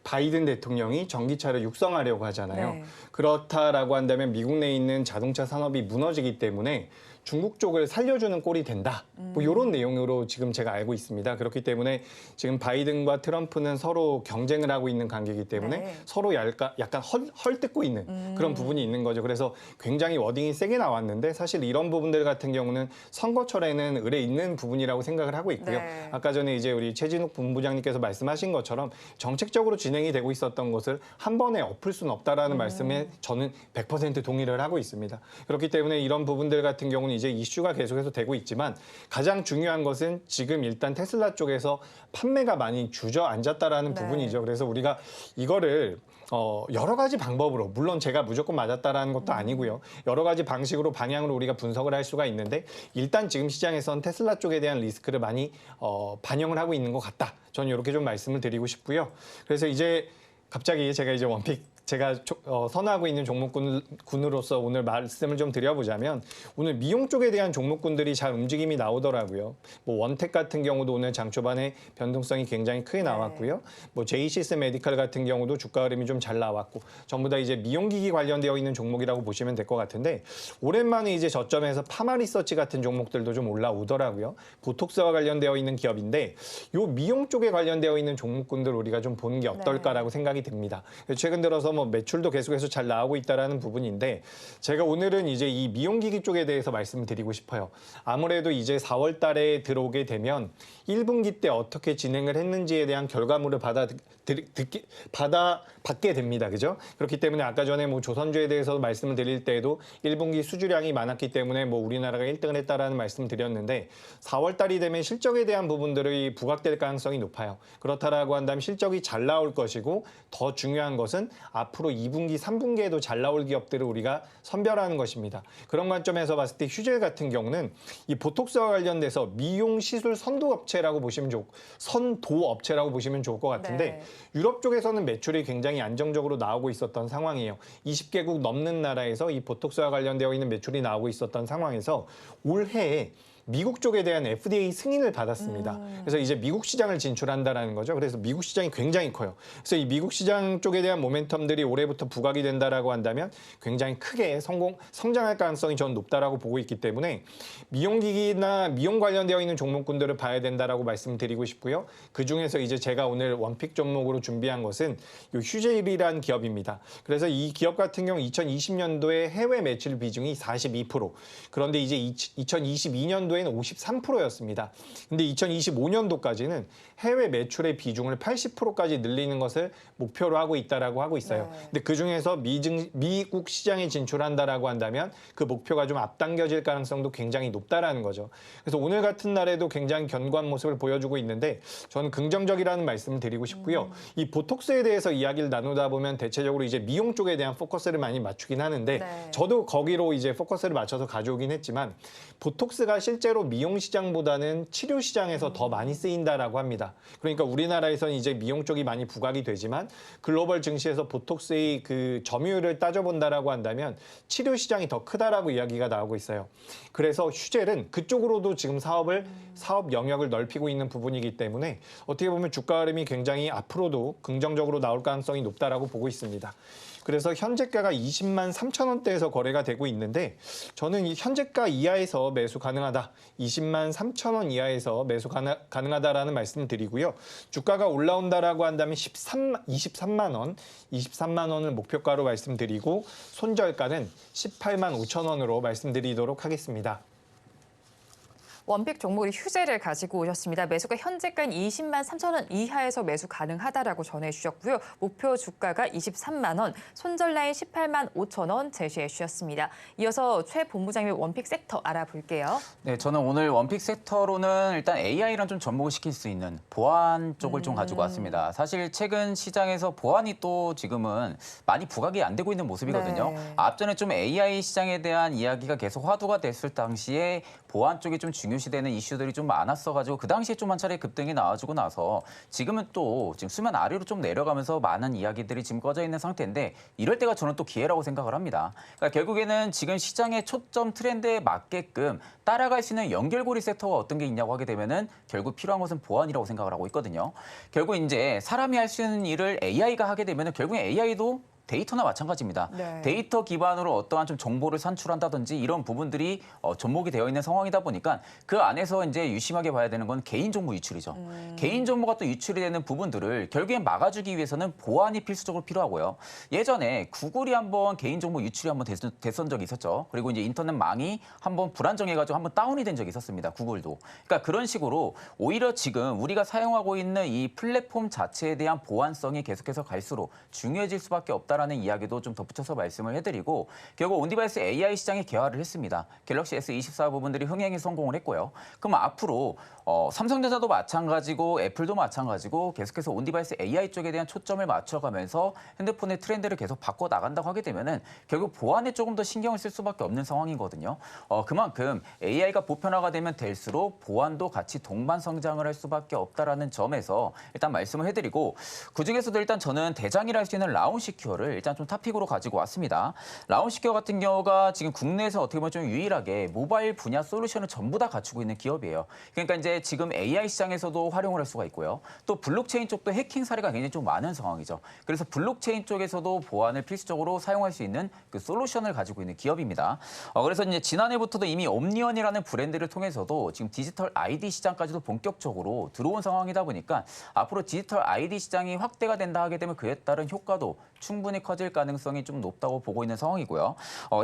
바이든 대통령이 전기차를 육성하려고 하잖아요. 네. 그렇다라고 한다면 미국 내에 있는 자동차 산업이 무너지기 때문에 중국 쪽을 살려주는 꼴이 된다. 뭐 이런 내용으로 지금 제가 알고 있습니다. 그렇기 때문에 지금 바이든과 트럼프는 서로 경쟁을 하고 있는 관계이기 때문에 네. 서로 약간 헐뜯고 있는 그런 부분이 있는 거죠. 그래서 굉장히 워딩이 세게 나왔는데 사실 이런 부분들 같은 경우는 선거철에는 의뢰 있는 부분이라고 생각을 하고 있고요. 네. 아까 전에 이제 우리 최진욱 본부장님께서 말씀하신 것처럼 정책적으로 진행이 되고 있었던 것을 한 번에 엎을 수는 없다라는 말씀에 저는 100% 동의를 하고 있습니다. 그렇기 때문에 이런 부분들 같은 경우는 이제 이슈가 계속해서 되고 있지만 가장 중요한 것은 지금 일단 테슬라 쪽에서 판매가 많이 주저앉았다라는 부분이죠. 그래서 우리가 이거를 여러 가지 방법으로 물론 제가 무조건 맞았다라는 것도 아니고요. 여러 가지 방식으로 방향으로 우리가 분석을 할 수가 있는데 일단 지금 시장에선 테슬라 쪽에 대한 리스크를 많이 반영을 하고 있는 것 같다. 저는 이렇게 좀 말씀을 드리고 싶고요. 그래서 이제 갑자기 제가 이제 원픽 제가 선호하고 있는 종목군으로서 오늘 말씀을 좀 드려보자면 오늘 미용 쪽에 대한 종목군들이 잘 움직임이 나오더라고요. 뭐 원택 같은 경우도 오늘 장 초반에 변동성이 굉장히 크게 나왔고요. 뭐 제이시스 메디칼 같은 경우도 주가 흐름이 좀 잘 나왔고 전부 다 이제 미용기기 관련되어 있는 종목이라고 보시면 될 것 같은데 오랜만에 이제 저점에서 파마 리서치 같은 종목들도 좀 올라오더라고요. 보톡스와 관련되어 있는 기업인데 요 미용 쪽에 관련되어 있는 종목군들 우리가 좀 보는 게 어떨까라고 생각이 듭니다. 최근 들어서 뭐 매출도 계속해서 잘 나오고 있다라는 부분인데 제가 오늘은 이제 이 미용기기 쪽에 대해서 말씀을 드리고 싶어요. 아무래도 이제 4월 달에 들어오게 되면 1분기 때 어떻게 진행을 했는지에 대한 결과물을 받게 됩니다. 그죠? 그렇기 때문에 아까 전에 뭐 조선주에 대해서 말씀을 드릴 때에도 1분기 수주량이 많았기 때문에 뭐 우리나라가 1등을 했다라는 말씀을 드렸는데 4월 달이 되면 실적에 대한 부분들이 부각될 가능성이 높아요. 그렇다라고 한다면 실적이 잘 나올 것이고 더 중요한 것은 앞으로 2분기, 3분기에도 잘 나올 기업들을 우리가 선별하는 것입니다. 그런 관점에서 봤을 때 휴젤 같은 경우는 이 보톡스와 관련돼서 미용 시술 선도업체라고 보시면 선도업체라고 보시면 좋을 것 같은데 네. 유럽 쪽에서는 매출이 굉장히 안정적으로 나오고 있었던 상황이에요. 20개국 넘는 나라에서 이 보톡스와 관련되어 있는 매출이 나오고 있었던 상황에서 올해에 미국 쪽에 대한 FDA 승인을 받았습니다. 그래서 이제 미국 시장을 진출한다라는 거죠. 그래서 미국 시장이 굉장히 커요. 그래서 이 미국 시장 쪽에 대한 모멘텀들이 올해부터 부각이 된다라고 한다면 굉장히 크게 성장할 가능성이 저는 높다라고 보고 있기 때문에 미용기기나 미용 관련되어 있는 종목군들을 봐야 된다라고 말씀드리고 싶고요. 그 중에서 이제 제가 오늘 원픽 종목으로 준비한 것은 이 휴젤이라는 기업입니다. 그래서 이 기업 같은 경우 2020년도에 해외 매출 비중이 42%. 그런데 이제 2022년도에 53%였습니다. 근데 2025년도까지는 해외 매출의 비중을 80%까지 늘리는 것을 목표로 하고 있다라고 하고 있어요. 네. 근데 그 중에서 미국 시장에 진출한다라고 한다면 그 목표가 좀 앞당겨질 가능성도 굉장히 높다라는 거죠. 그래서 오늘 같은 날에도 굉장히 견고한 모습을 보여주고 있는데 저는 긍정적이라는 말씀을 드리고 싶고요. 이 보톡스에 대해서 이야기를 나누다 보면 대체적으로 이제 미용 쪽에 대한 포커스를 많이 맞추긴 하는데 네. 저도 거기로 이제 포커스를 맞춰서 가져오긴 했지만 보톡스가 실제로 미용 시장보다는 치료 시장에서 더 많이 쓰인다라고 합니다. 그러니까 우리나라에서는 이제 미용 쪽이 많이 부각이 되지만 글로벌 증시에서 보톡스의 그 점유율을 따져본다라고 한다면 치료 시장이 더 크다라고 이야기가 나오고 있어요. 그래서 휴젤은 그쪽으로도 지금 사업 영역을 넓히고 있는 부분이기 때문에 어떻게 보면 주가 흐름이 굉장히 앞으로도 긍정적으로 나올 가능성이 높다라고 보고 있습니다. 그래서 현재가가 20만 3천 원대에서 거래가 되고 있는데 저는 이 현재가 이하에서 매수 가능하다. 20만 3천 원 이하에서 매수 가능하다라는 말씀을 드리고요. 주가가 올라온다라고 한다면 23만 원을 목표가로 말씀드리고 손절가는 18만 5천 원으로 말씀드리도록 하겠습니다. 원픽 종목이 휴재를 가지고 오셨습니다. 매수가 현재가인 20만 3천 원 이하에서 매수 가능하다라고 전해주셨고요. 목표 주가가 23만 원, 손절 라인 18만 5천 원 제시해 주셨습니다. 이어서 최 본부장님 원픽 섹터 알아볼게요. 네, 저는 오늘 원픽 섹터로는 일단 AI랑 좀 접목을 시킬 수 있는 보안 쪽을 좀 가지고 왔습니다. 사실 최근 시장에서 보안이 또 지금은 많이 부각이 안 되고 있는 모습이거든요. 네. 앞전에 좀 AI 시장에 대한 이야기가 계속 화두가 됐을 당시에 보안 쪽이 좀 중요시되는 이슈들이 좀 많았어가지고 그 당시에 좀 한 차례 급등이 나와주고 나서 지금은 또 지금 수면 아래로 좀 내려가면서 많은 이야기들이 지금 꺼져 있는 상태인데 이럴 때가 저는 또 기회라고 생각을 합니다. 그러니까 결국에는 지금 시장의 초점 트렌드에 맞게끔 따라갈 수 있는 연결고리 섹터가 어떤 게 있냐고 하게 되면은 결국 필요한 것은 보안이라고 생각을 하고 있거든요. 결국 이제 사람이 할 수 있는 일을 AI가 하게 되면은 결국엔 AI도 데이터나 마찬가지입니다. 네. 데이터 기반으로 어떠한 좀 정보를 산출한다든지 이런 부분들이 접목이 되어 있는 상황이다 보니까 그 안에서 이제 유심하게 봐야 되는 건 개인정보 유출이죠. 개인정보가 또 유출이 되는 부분들을 결국엔 막아주기 위해서는 보안이 필수적으로 필요하고요. 예전에 구글이 한번 개인정보 유출이 한번 됐던 적이 있었죠. 그리고 이제 인터넷망이 한번 불안정해가지고 한번 다운이 된 적이 있었습니다. 구글도. 그러니까 그런 식으로 오히려 지금 우리가 사용하고 있는 이 플랫폼 자체에 대한 보안성이 계속해서 갈수록 중요해질 수밖에 없다. 라는 이야기도 좀 덧붙여서 말씀을 해드리고 결국 온디바이스 AI 시장에 개화를 했습니다. 갤럭시 S24 부분들이 흥행에 성공을 했고요. 그럼 앞으로 삼성전자도 마찬가지고 애플도 마찬가지고 계속해서 온디바이스 AI 쪽에 대한 초점을 맞춰가면서 핸드폰의 트렌드를 계속 바꿔나간다고 하게 되면은 결국 보안에 조금 더 신경을 쓸 수밖에 없는 상황이거든요. 그만큼 AI가 보편화가 되면 될수록 보안도 같이 동반 성장을 할 수밖에 없다라는 점에서 일단 말씀을 해드리고 그중에서도 일단 저는 대장이라 할 수 있는 라운시큐어를 일단 좀 탑픽으로 가지고 왔습니다. 라운시큐어 같은 경우가 지금 국내에서 어떻게 보면 좀 유일하게 모바일 분야 솔루션을 전부 다 갖추고 있는 기업이에요. 그러니까 이제 지금 AI 시장에서도 활용을 할 수가 있고요. 또 블록체인 쪽도 해킹 사례가 굉장히 좀 많은 상황이죠. 그래서 블록체인 쪽에서도 보안을 필수적으로 사용할 수 있는 그 솔루션을 가지고 있는 기업입니다. 그래서 이제 지난해부터도 이미 옴니언이라는 브랜드를 통해서도 지금 디지털 ID 시장까지도 본격적으로 들어온 상황이다 보니까 앞으로 디지털 ID 시장이 확대가 된다 하게 되면 그에 따른 효과도 충분히 커질 가능성이 좀 높다고 보고 있는 상황이고요.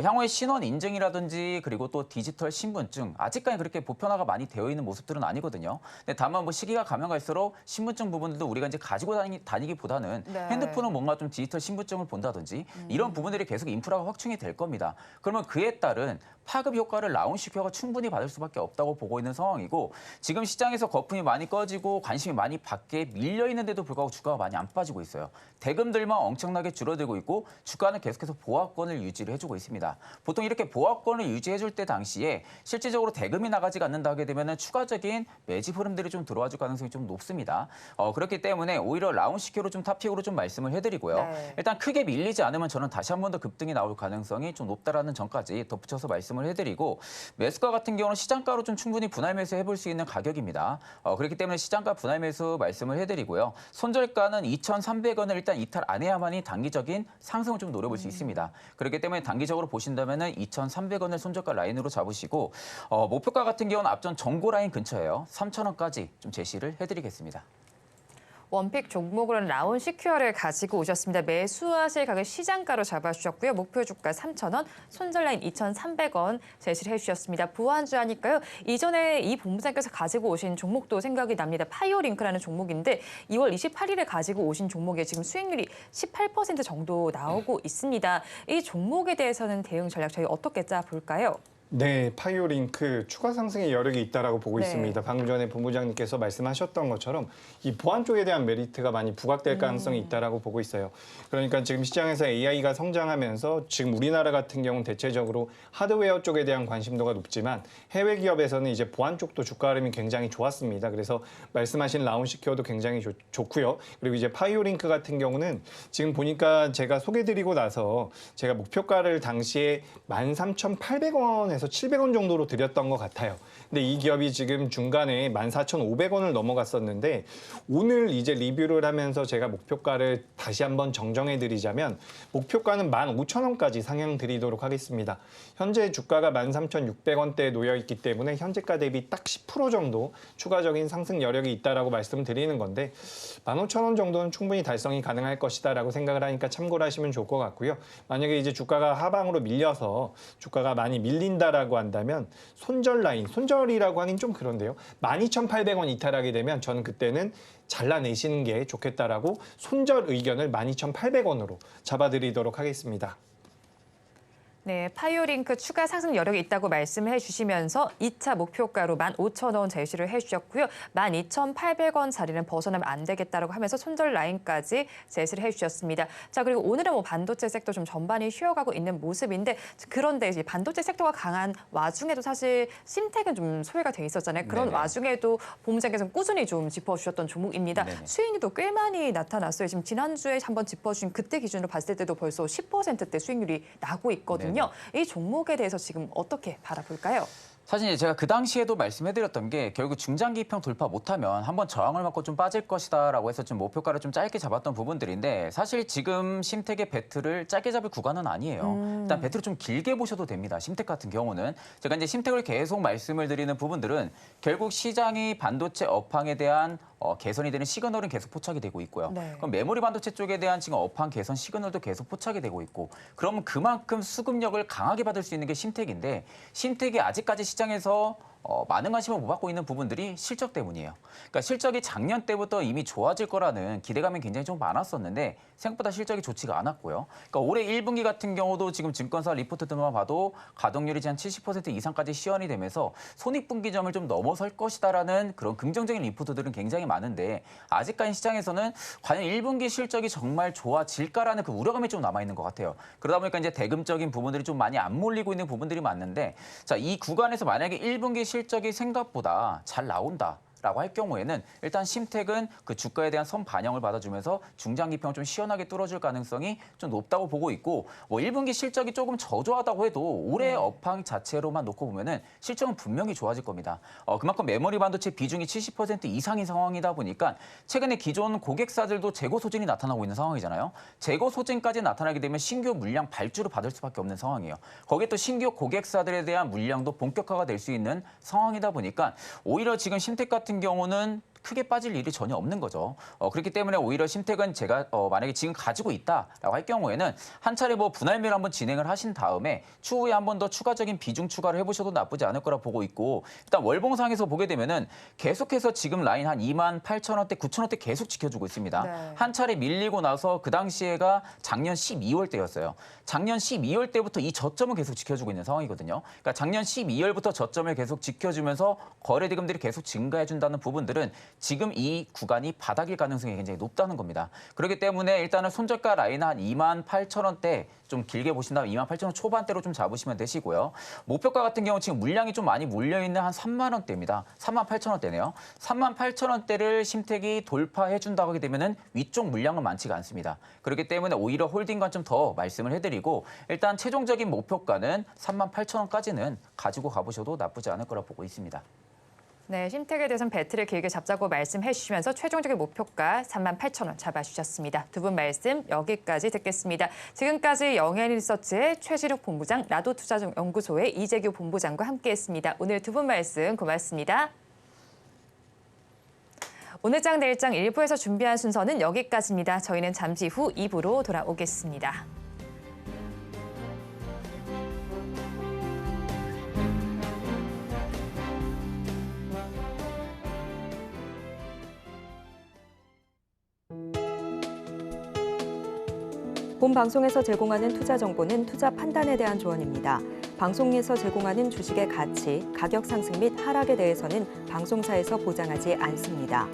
향후에 신원 인증이라든지 그리고 또 디지털 신분증 아직까지 그렇게 보편화가 많이 되어 있는 모습들은 아니거든요. 근데 다만 뭐 시기가 가면 갈수록 신분증 부분들도 우리가 이제 가지고 다니기보다는 네. 핸드폰은 뭔가 좀 디지털 신분증을 본다든지 이런 부분들이 계속 인프라가 확충이 될 겁니다. 그러면 그에 따른 파급 효과를 라운시큐어가 충분히 받을 수밖에 없다고 보고 있는 상황이고 지금 시장에서 거품이 많이 꺼지고 관심이 많이 밖에 밀려 있는데도 불구하고 주가가 많이 안 빠지고 있어요. 대금들만 엄청나게 줄어들고 있고 주가는 계속해서 보합권을 유지를 해주고 있습니다. 보통 이렇게 보합권을 유지해줄 때 당시에 실질적으로 대금이 나가지 않는다 하게 되면 추가적인 매집 흐름들이 좀 들어와줄 가능성이 좀 높습니다. 그렇기 때문에 오히려 라운시큐어로 좀 탑픽으로 좀 말씀을 해드리고요. 네. 일단 크게 밀리지 않으면 저는 다시 한 번 더 급등이 나올 가능성이 좀 높다라는 점까지 덧붙여서 말씀을 해드리고 매수가 같은 경우는 시장가로 좀 충분히 분할 매수 해볼 수 있는 가격입니다. 그렇기 때문에 시장가 분할 매수 말씀을 해드리고요. 손절가는 2,300원을 일단 이탈 안 해야만이 단기적인 상승을 좀 노려볼 수 있습니다. 그렇기 때문에 단기적으로 보신다면은 2,300원을 손절가 라인으로 잡으시고 목표가 같은 경우는 앞전 정고 라인 근처에요. 3,000원까지 좀 제시를 해드리겠습니다. 원픽 종목으로는 라운시큐어를 가지고 오셨습니다. 매수하실 가격 시장가로 잡아주셨고요. 목표 주가 3,000원, 손절 라인 2,300원 제시를 해주셨습니다. 부안주 하니까요. 이전에 이 본부장께서 가지고 오신 종목도 생각이 납니다. 파이오링크라는 종목인데 2월 28일에 가지고 오신 종목에 지금 수익률이 18% 정도 나오고 있습니다. 이 종목에 대해서는 대응 전략 저희 어떻게 짜볼까요? 네, 파이오링크 추가 상승의 여력이 있다라고 보고 네. 있습니다. 방금 전에 본부장님께서 말씀하셨던 것처럼 이 보안 쪽에 대한 메리트가 많이 부각될 가능성이 있다라고 보고 있어요. 그러니까 지금 시장에서 AI가 성장하면서 지금 우리나라 같은 경우는 대체적으로 하드웨어 쪽에 대한 관심도가 높지만 해외 기업에서는 이제 보안 쪽도 주가 흐름이 굉장히 좋았습니다. 그래서 말씀하신 라운시큐어도 굉장히 좋고요. 그리고 이제 파이오링크 같은 경우는 지금 보니까 제가 소개드리고 나서 제가 목표가를 당시에 13,800원에서 700원 정도로 드렸던 것 같아요. 근데 이 기업이 지금 중간에 14,500원을 넘어갔었는데 오늘 이제 리뷰를 하면서 제가 목표가를 다시 한번 정정해 드리자면 목표가는 15,000원까지 상향 드리도록 하겠습니다. 현재 주가가 13,600원대에 놓여 있기 때문에 현재가 대비 딱 10% 정도 추가적인 상승 여력이 있다라고 말씀드리는 건데 15,000원 정도는 충분히 달성이 가능할 것이다라고 생각을 하니까 참고를 하시면 좋을 것 같고요. 만약에 이제 주가가 하방으로 밀려서 주가가 많이 밀린다라고 한다면 손절 라인, 손절이라고 하긴 좀 그런데요. 12,800원 이탈하게 되면 저는 그때는 잘라내시는 게 좋겠다라고 손절 의견을 12,800원으로 잡아드리도록 하겠습니다. 네, 파이오링크 추가 상승 여력이 있다고 말씀을 해주시면서 2차 목표가로 15,000원 제시를 해주셨고요. 12,800원 자리는 벗어나면 안 되겠다라고 하면서 손절 라인까지 제시를 해주셨습니다. 자, 그리고 오늘은 뭐 반도체 섹터 좀 전반이 쉬어가고 있는 모습인데 그런데 이제 반도체 섹터가 강한 와중에도 사실 심텍은 좀 소외가 돼 있었잖아요. 그런 네네. 와중에도 본부장께서 꾸준히 좀 짚어주셨던 종목입니다. 네네. 수익률도 꽤 많이 나타났어요. 지금 지난주에 한번 짚어주신 그때 기준으로 봤을 때도 벌써 10%대 수익률이 나고 있거든요. 이 종목에 대해서 지금 어떻게 바라볼까요? 사실 제가 그 당시에도 말씀해드렸던 게 결국 중장기평 돌파 못하면 한번 저항을 맞고 좀 빠질 것이다라고 해서 좀 목표가를 좀 짧게 잡았던 부분들인데 사실 지금 심텍의 배틀을 짧게 잡을 구간은 아니에요. 일단 배틀을 좀 길게 보셔도 됩니다. 심텍 같은 경우는 제가 이제 심텍을 계속 말씀을 드리는 부분들은 결국 시장이 반도체 업황에 대한 개선이 되는 시그널은 계속 포착이 되고 있고요. 네. 그럼 메모리 반도체 쪽에 대한 지금 업황 개선 시그널도 계속 포착이 되고 있고 그러면 그만큼 수급력을 강하게 받을 수 있는 게 심텍인데 심텍이 아직까지 시장에서 많은 관심을 못 받고 있는 부분들이 실적 때문이에요. 그러니까 실적이 작년 때부터 이미 좋아질 거라는 기대감이 굉장히 좀 많았었는데 생각보다 실적이 좋지가 않았고요. 그러니까 올해 1분기 같은 경우도 지금 증권사 리포트들만 봐도 가동률이 한 70% 이상까지 시현이 되면서 손익분기점을 좀 넘어설 것이다라는 그런 긍정적인 리포트들은 굉장히 많은데 아직까지 시장에서는 과연 1분기 실적이 정말 좋아질까라는 그 우려감이 좀 남아있는 것 같아요. 그러다 보니까 이제 대금적인 부분들이 좀 많이 안 몰리고 있는 부분들이 많은데 자, 이 구간에서 만약에 1분기 실적이 생각보다 잘 나온다. 라고 할 경우에는 일단 심텍은 그 주가에 대한 선 반영을 받아주면서 중장기평 좀 시원하게 뚫어줄 가능성이 좀 높다고 보고 있고 뭐 1분기 실적이 조금 저조하다고 해도 올해 업황 자체로만 놓고 보면은 실적은 분명히 좋아질 겁니다. 그만큼 메모리 반도체 비중이 70% 이상인 상황이다 보니까 최근에 기존 고객사들도 재고 소진이 나타나고 있는 상황이잖아요. 재고 소진까지 나타나게 되면 신규 물량 발주를 받을 수밖에 없는 상황이에요. 거기에 또 신규 고객사들에 대한 물량도 본격화가 될 수 있는 상황이다 보니까 오히려 지금 심텍 같은 경우는 크게 빠질 일이 전혀 없는 거죠. 그렇기 때문에 오히려 심택은 제가 만약에 지금 가지고 있다라고 할 경우에는 한 차례 뭐 분할매를 한번 진행을 하신 다음에 추후에 한 번 더 추가적인 비중 추가를 해보셔도 나쁘지 않을 거라 보고 있고 일단 월봉상에서 보게 되면은 계속해서 지금 라인 한 28,000원대, 9,000원대 계속 지켜주고 있습니다. 네. 한 차례 밀리고 나서 그 당시에가 작년 12월 때였어요. 작년 12월 때부터 이 저점은 계속 지켜주고 있는 상황이거든요. 그러니까 작년 12월부터 저점을 계속 지켜주면서 거래 대금들이 계속 증가해준다는 부분들은 지금 이 구간이 바닥일 가능성이 굉장히 높다는 겁니다. 그렇기 때문에 일단은 손절가 라인 한 28,000원대 좀 길게 보신다면 28,000원 초반대로 좀 잡으시면 되시고요. 목표가 같은 경우 지금 물량이 좀 많이 몰려있는 한 3만 원대입니다. 38,000원대네요. 38,000원대를 심택이 돌파해준다고 하게 되면은 위쪽 물량은 많지가 않습니다. 그렇기 때문에 오히려 홀딩 관점 더 말씀을 해드리고 일단 최종적인 목표가는 38,000원까지는 가지고 가보셔도 나쁘지 않을 거라 보고 있습니다. 네, 심택에 대해서는 배틀을 길게 잡자고 말씀해 주시면서 최종적인 목표가 38,000원 잡아주셨습니다. 두 분 말씀 여기까지 듣겠습니다. 지금까지 영앤리서치의 최지룩 본부장, 라도투자연구소의 이재규 본부장과 함께했습니다. 오늘 두 분 말씀 고맙습니다. 오늘 장 내일 장 1부에서 준비한 순서는 여기까지입니다. 저희는 잠시 후 2부로 돌아오겠습니다. 본 방송에서 제공하는 투자 정보는 투자 판단에 대한 조언입니다. 방송에서 제공하는 주식의 가치, 가격 상승 및 하락에 대해서는 방송사에서 보장하지 않습니다.